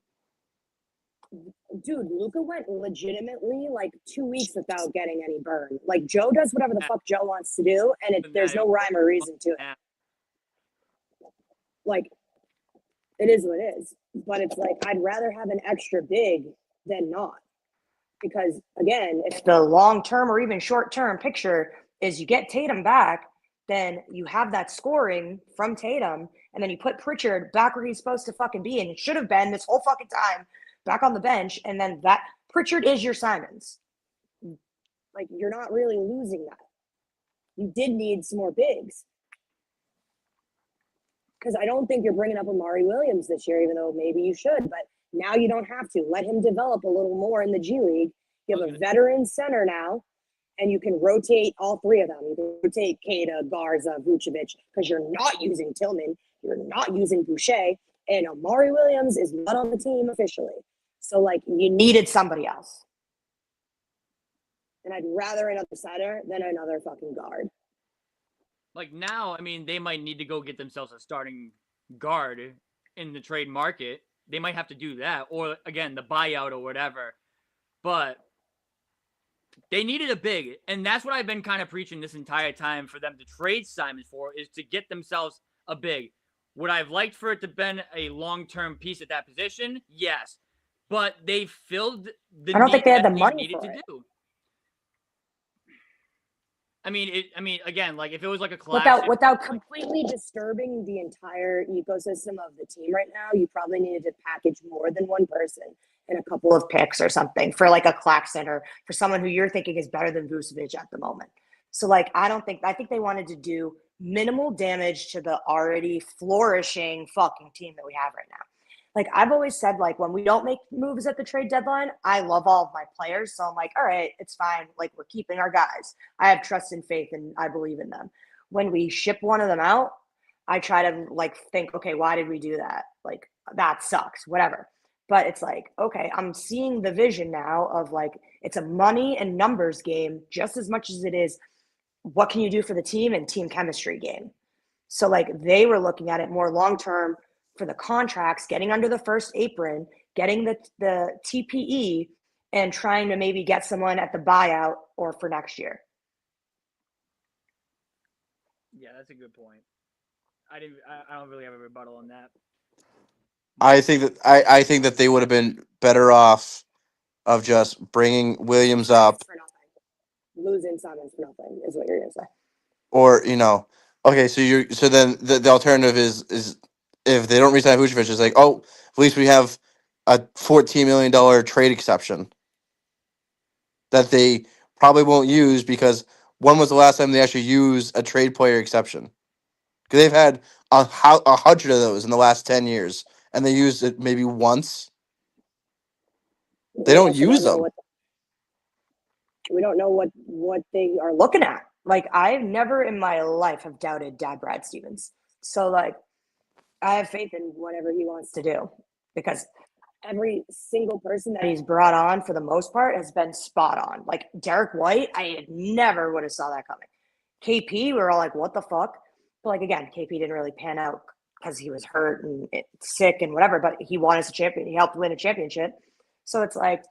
dude, Luka went legitimately like 2 weeks without getting any burn. Like Joe does whatever the fuck Joe wants to do, and there's no rhyme or reason to it. Like, it is what it is. But it's like I'd rather have an extra big than not. Because again, if the long term or even short term picture is you get Tatum back, then you have that scoring from Tatum, and then you put Pritchard back where he's supposed to fucking be, and it should have been this whole fucking time back on the bench, and then that Pritchard is your Simons. Like, you're not really losing that. You did need some more bigs. Because I don't think you're bringing up Amari Williams this year, even though maybe you should, but now you don't have to. Let him develop a little more in the G League. You have a veteran center now, and you can rotate all three of them. You can rotate Kada, Garza, Vucevic, because you're not using Tillman. You're not using Boucher. And Amari Williams is not on the team officially. So, like, you needed somebody else. And I'd rather another center than another fucking guard. Like, now, I mean, they might need to go get themselves a starting guard in the trade market. They might have to do that. Or, again, the buyout or whatever. But they needed a big. And that's what I've been kind of preaching this entire time for them to trade Simons for, is to get themselves a big. Would I have liked for it to have been a long-term piece at that position? Yes. But they filled the I don't think they had the that money needed for to it. do. I mean, again, like if it was like a classic, without completely disturbing the entire ecosystem of the team right now, you probably needed to package more than one person and a couple of picks or something for like a Claxton or for someone who you're thinking is better than Vucevic at the moment. So like, I think they wanted to do minimal damage to the already flourishing fucking team that we have right now. Like I've always said, like when we don't make moves at the trade deadline, I love all of my players. So I'm like, all right, it's fine. Like we're keeping our guys. I have trust and faith and I believe in them. When we ship one of them out, I try to like think, okay, why did we do that? Like that sucks, whatever. But it's like, okay, I'm seeing the vision now of like, it's a money and numbers game just as much as it is what can you do for the team and team chemistry game. So like they were looking at it more long-term for the contracts, getting under the first apron, getting the TPE, and trying to maybe get someone at the buyout or for next year. Yeah, that's a good point. I don't really have a rebuttal on that. I think that they would have been better off of just bringing Williams up, For nothing. Losing Simons for nothing is what you're gonna say. or okay. So then the alternative is if they don't resign Vucevic, it's like, oh, at least we have a $14 million trade exception that they probably won't use, because when was the last time they actually used a trade player exception? Because they've had 100 of those in the last 10 years, and they used it maybe once. They don't use them. We don't know what they are looking at. Like I've never in my life have doubted Dad Brad Stevens. So like I have faith in whatever he wants to do, because every single person that he's brought on for the most part has been spot on. Like Derek White, I never would have saw that coming. KP, we were all like, what the fuck? But like again, KP didn't really pan out because he was hurt and sick and whatever, but he won us a champion. He helped win a championship. So it's like,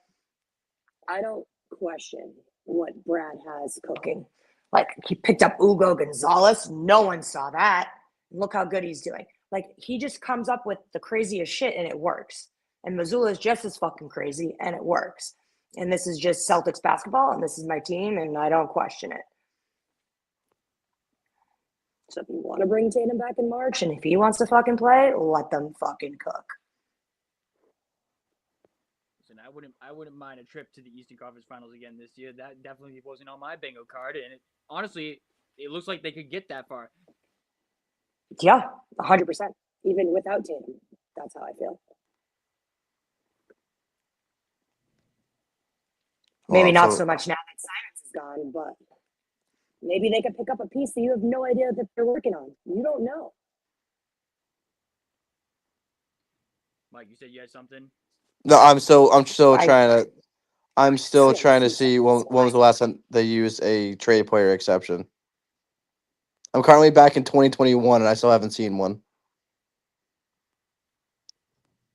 I don't question what Brad has cooking. Like he picked up Hugo Gonzalez. No one saw that. Look how good he's doing. Like he just comes up with the craziest shit and it works. And Missoula is just as fucking crazy and it works. And this is just Celtics basketball and this is my team and I don't question it. So if you want to bring Tatum back in March and if he wants to fucking play, let them fucking cook. Listen, I wouldn't mind a trip to the Eastern Conference Finals again this year. That definitely wasn't on my bingo card, and honestly, it looks like they could get that far. Yeah, 100%. Even without Tatum, that's how I feel. Maybe not so much now that Simons is gone, but maybe they could pick up a piece that you have no idea that they're working on. You don't know. Mike, you said you had something? No, I'm still trying to see when was the last time they used a trade player exception. I'm currently back in 2021 and I still haven't seen one.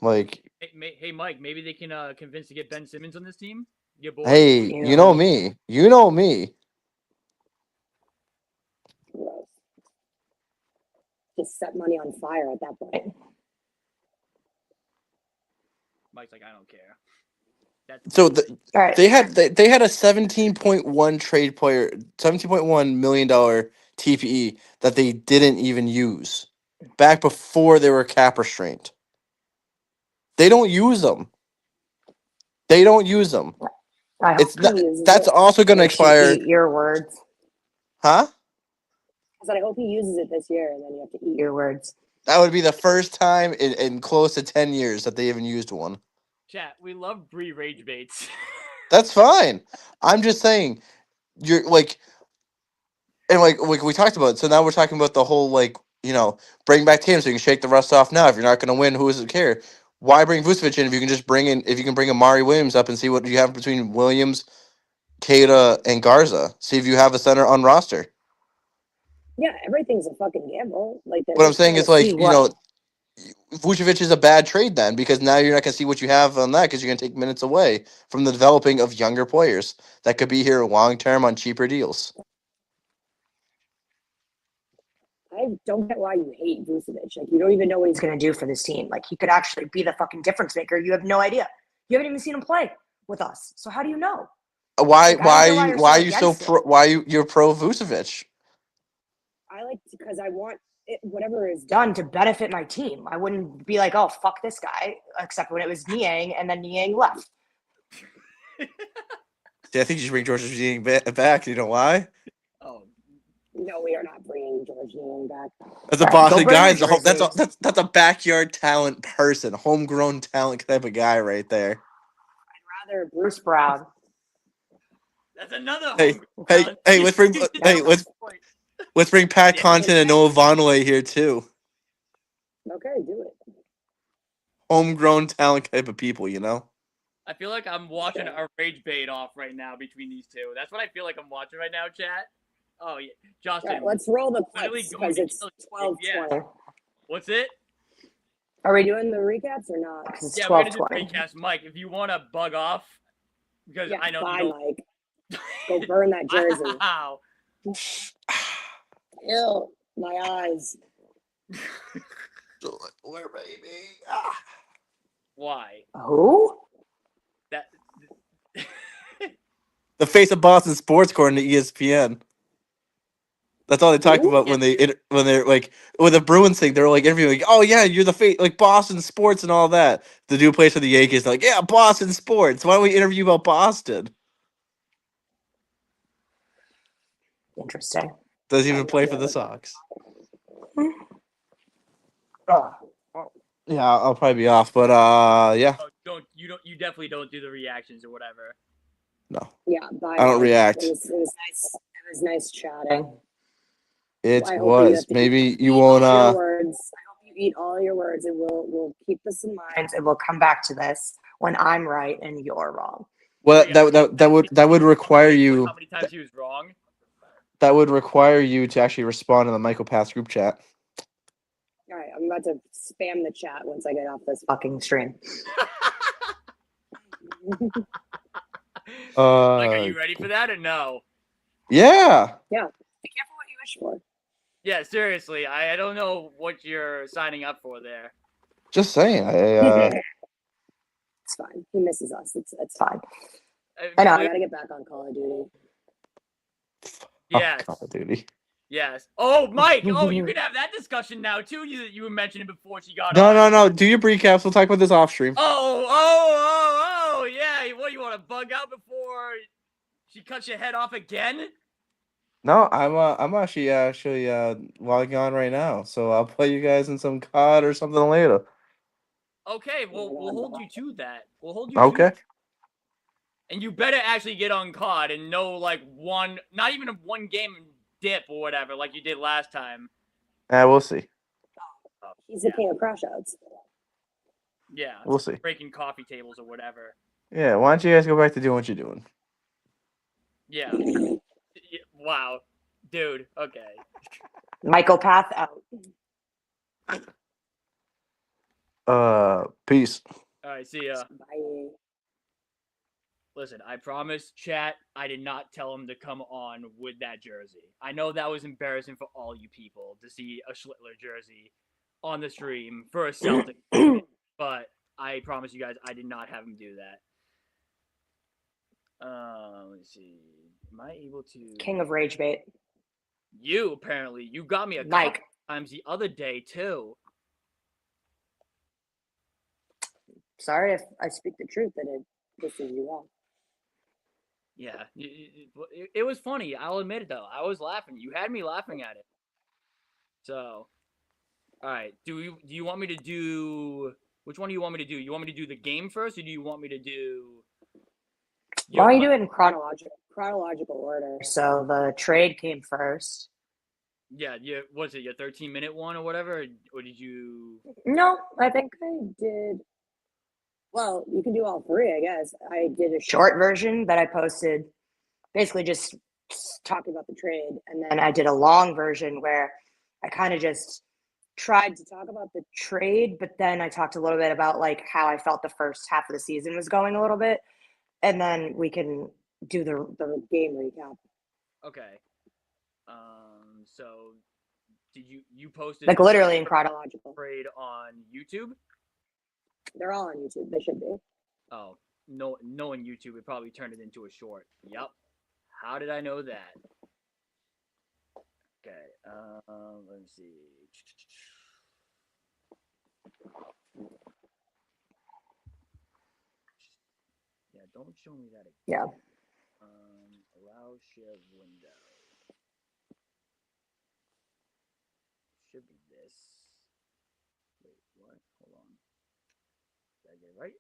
Like Hey, Mike, maybe they can convince to get Ben Simmons on this team. Your boy. Hey, you know me. You know me. Gross. Just set money on fire at that point. Mike's like, I don't care. So All right. they had a $17.1 million TPE that they didn't even use back before they were cap restrained. They don't use them. They don't use them. I hope It's not. he uses That's it. also going to you expire, eat your words. huh? I said, I hope he uses it this year, and then you have to eat Your words. That would be the first time in close to 10 years that they even used one. Chat, we love Bree rage baits. That's fine. I'm just saying, you're like, and like we talked about. So now we're talking about the whole bring back Tatum so you can shake the rust off now. If you're not going to win, who does it care? Why bring Vucevic in if you can just bring Amari Williams up and see what you have between Williams, Kada, and Garza? See if you have a center on roster. Yeah, everything's a fucking gamble. Like they're What I'm just saying trying is to like see what- Vucevic is a bad trade then because now you're not going to see what you have on that because you're going to take minutes away from the developing of younger players that could be here long term on cheaper deals. I don't get why you hate Vucevic. Like you don't Even know what he's going to do for this team. Like, he could actually be the fucking difference maker. You have no idea. You haven't even seen him play with us. So how do you know? Why Like, I don't get why are you so against pro, it. why you're pro Vucevic? I like because I want it, whatever is Done to benefit my team. I wouldn't be like, oh, fuck this guy, except when it was Niang and then Niang left. See, I think you should bring George Jean back. You know why? Oh, No, we are not bringing George Niang back. That's a Right, Boston go bring guy. your jerseys. That's a backyard talent person, homegrown talent type of guy right there. Rather Bruce Brown. that's another. Hey, home hey, talent. hey, let's bring That's let's the point. let's bring Pat Yeah. Connaughton and Noah Vonleh here too. Okay, do it. Homegrown talent type of people, you know. I feel like I'm watching a rage bait off right now between these two. That's what I feel like I'm watching right now, chat. Oh yeah, Justin. All right, let's roll the literally clips going because to it's kill you. 12:20. Yeah. What's it? Are we doing the recaps or not? Because it's Yeah, we're gonna do 12:20. recaps, Mike. If you want to bug off, because Yeah, I know bye, you Mike. Go burn that jersey. Wow. Ew, my eyes. Where baby? Why? Who? That. The face of Boston sports according to ESPN. That's all they talked Who? about when they're like with the Bruins thing. They're like interviewing, like, oh yeah, you're the face like Boston sports and all that. The dude plays for the Yankees. They're like, yeah, Boston sports. Why don't we interview about Boston? Interesting. Doesn't even play for the Sox. Yeah, I'll probably be off, but yeah, Oh, you definitely don't do the reactions or whatever. no, Yeah, bye. I don't Mike. react. It was nice. It was nice chatting. It I hope you was have to maybe eat you all won't. your words. I hope you eat all your words, and we'll keep this in mind. And we'll come back to this when I'm right and you're wrong. Well, Yeah. that would require you. How many times he was wrong? That would require you to actually respond in the Michael Pass group chat. All right, I'm about to spam the chat once I get off this. Fucking stream. Like, are you ready for that or no? Yeah. Be careful what you wish for. Yeah, seriously, I don't know what you're signing up for there. Just saying. It's fine. He misses us. It's Fine. I know. I gotta get back on Call of Duty. Yes. Call of Duty. Yes. Oh, Mike. Oh, you can have that discussion now too. You were mentioning before she got No, on. no. Do your recaps. We'll talk about this off stream. Oh, yeah. What, you want to bug out before she cuts your head off again? No, I'm actually logging on right now, so I'll play you guys in some COD or something later. Okay, well, we'll hold you to that. We'll hold you to Okay. that. And you better actually get on COD and know, like, not even a one game dip or whatever, like you did last time. We'll see. He's the king of crash outs. Yeah. We'll see. Breaking coffee tables or whatever. Yeah, why don't you guys go back to doing what you're doing? Yeah. Wow. Dude, okay. Michael Path out. Peace. All right, see ya. Bye. Listen, I promise, chat, I did not tell him to come on with that jersey. I know that was embarrassing for all you people to see a Schlittler jersey on the stream for a Celtic, but I promise you guys, I did not have him do that. Let's see. Am I able to? King of Rage Bait. You apparently you got me a Mike. couple times the other day too. Sorry if I speak the truth that it pisses you off. Yeah, it was funny. I'll admit it though. I was laughing. You had me laughing at it. So, all right. Do you want me to do which one do you want me to do? You want me to do the game first, or do you want me to do? Why don't you do it in chronological order? So the trade came first. Yeah, was it your 13-minute one or whatever, or did you? No, I think I did. Well, you can do all three, I guess. I did a Short version that I posted, basically just talking about the trade, and then I did a long version where I kind of just tried to talk about the trade, but then I talked a little bit about like how I felt the first half of the season was going a little bit, and then we can do the game recap. Okay. So did you posted Like literally in chronological trade on YouTube? They're all on YouTube. They should be. Oh, no, knowing YouTube, it probably turned it into a short. Yep. How did I know that? Okay. Let's see. Yeah, don't show me that again. Yeah. Allow share window. Should be this. Wait, what? Hold on. Did I get it right?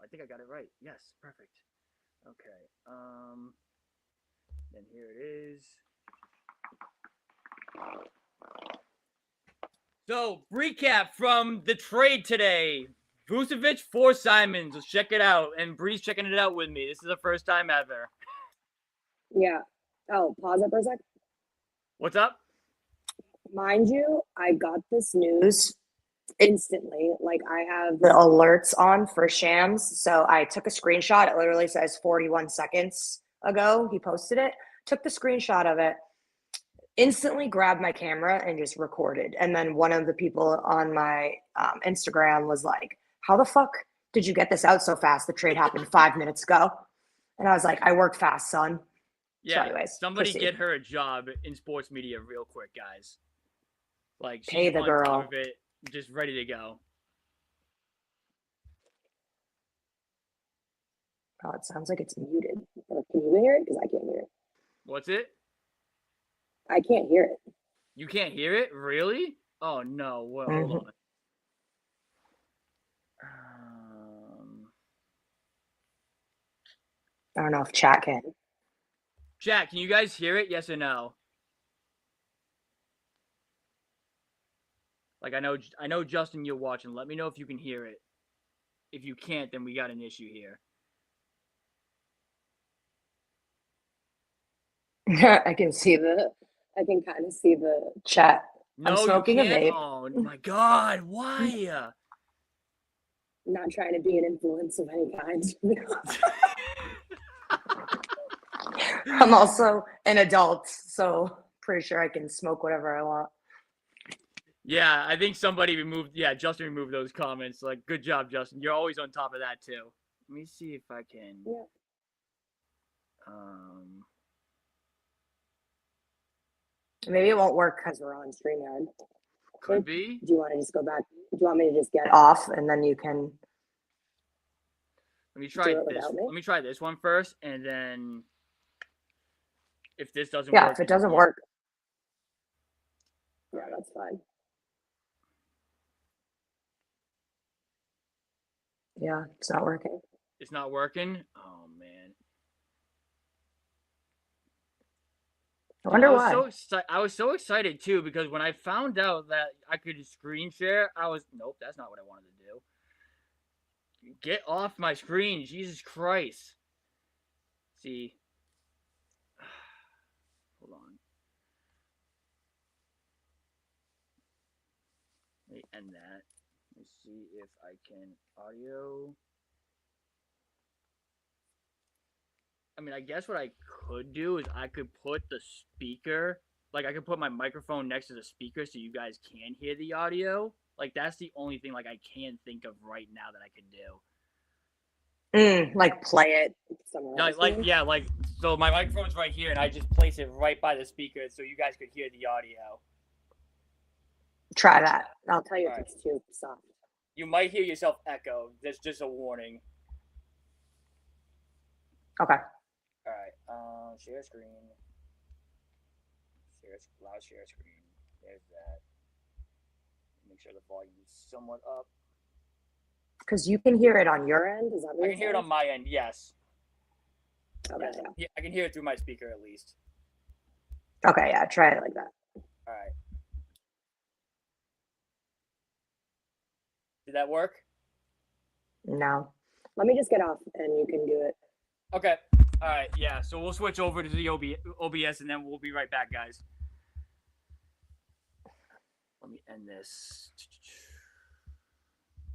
I think I got it right. Yes, perfect. Okay. Then here it is. So, recap from the trade today. Vucevic for Simons. Let's check it out. And Bree's checking it out with me. This is the first time ever. Yeah. Oh, pause it for a sec. What's up? Mind you, I got this news instantly. Like I have the alerts on for Shams. So I took a screenshot. It literally says 41 seconds ago. He posted it. Took the screenshot of it. Instantly grabbed my camera and just recorded. And then one of the people on my Instagram was like, how the fuck did you get this out so fast? The trade happened 5 minutes ago. And I was like, I worked fast, son. Yeah, so anyways, somebody proceed. get her a job in sports media real quick, guys. Like, she's Pay the on girl. top of it, just ready to go. Oh, it sounds like it's muted. Or can you hear it? Because I can't hear it. What's it? I can't hear it. You can't hear it? Really? Oh, no. Well, hold on. I don't know if chat can. Chat, can you guys hear it? Yes or no? Like, I know, Justin, you're watching. Let me know if you can hear it. If you can't, then we got an issue here. I can kind of see the chat. No, I'm smoking you a can't. vape. Oh my god, why? I'm not trying to be an influence of any kind. I'm also an adult, so pretty sure I can smoke whatever I want. Yeah, I think somebody removed. Yeah, Justin removed those comments. Like, good job, Justin. You're always on top of that too. Let me see if I can. Yeah. Maybe it won't work because we're on StreamYard. Could be. Do you want to just go back? Do you want me to just get Off, and then you can. Let me try this. Let me try this one first, and then if this doesn't work. Yeah, if it doesn't work. Yeah, that's fine. Yeah, it's not working. It's not working? Oh, man. I wonder why. I was so excited, too, because when I found out that I could screen share, nope, that's not what I wanted to do. Get off my screen, Jesus Christ. See. Hold on. Let me end that. Let's see if I can audio. I mean, I guess what I could do is I could put the speaker, like I could put my microphone next to the speaker so you guys can hear the audio. Like that's the only thing like I can think of right now that I could do. Like play it somewhere No, else. like yeah, like so my microphone's right here and I just place it right by the speaker so you guys could hear the audio. Try that. I'll tell you All if it's too soft. You might hear yourself echo. That's just a warning. Okay. All right. Share screen. Loud share screen. There's that. Make sure the volume is somewhat up. Because you can hear it on your Your end? Is that what I you're can hear it saying? on my end. Yes. Okay, Yes. Yeah, I can hear it through my speaker at least. Okay, yeah, try it like that. All right. Did that work? No. Let me just get off and you can do it. Okay. All right. Yeah. So we'll switch over to the OBS and then we'll be right back, guys. Let me end this.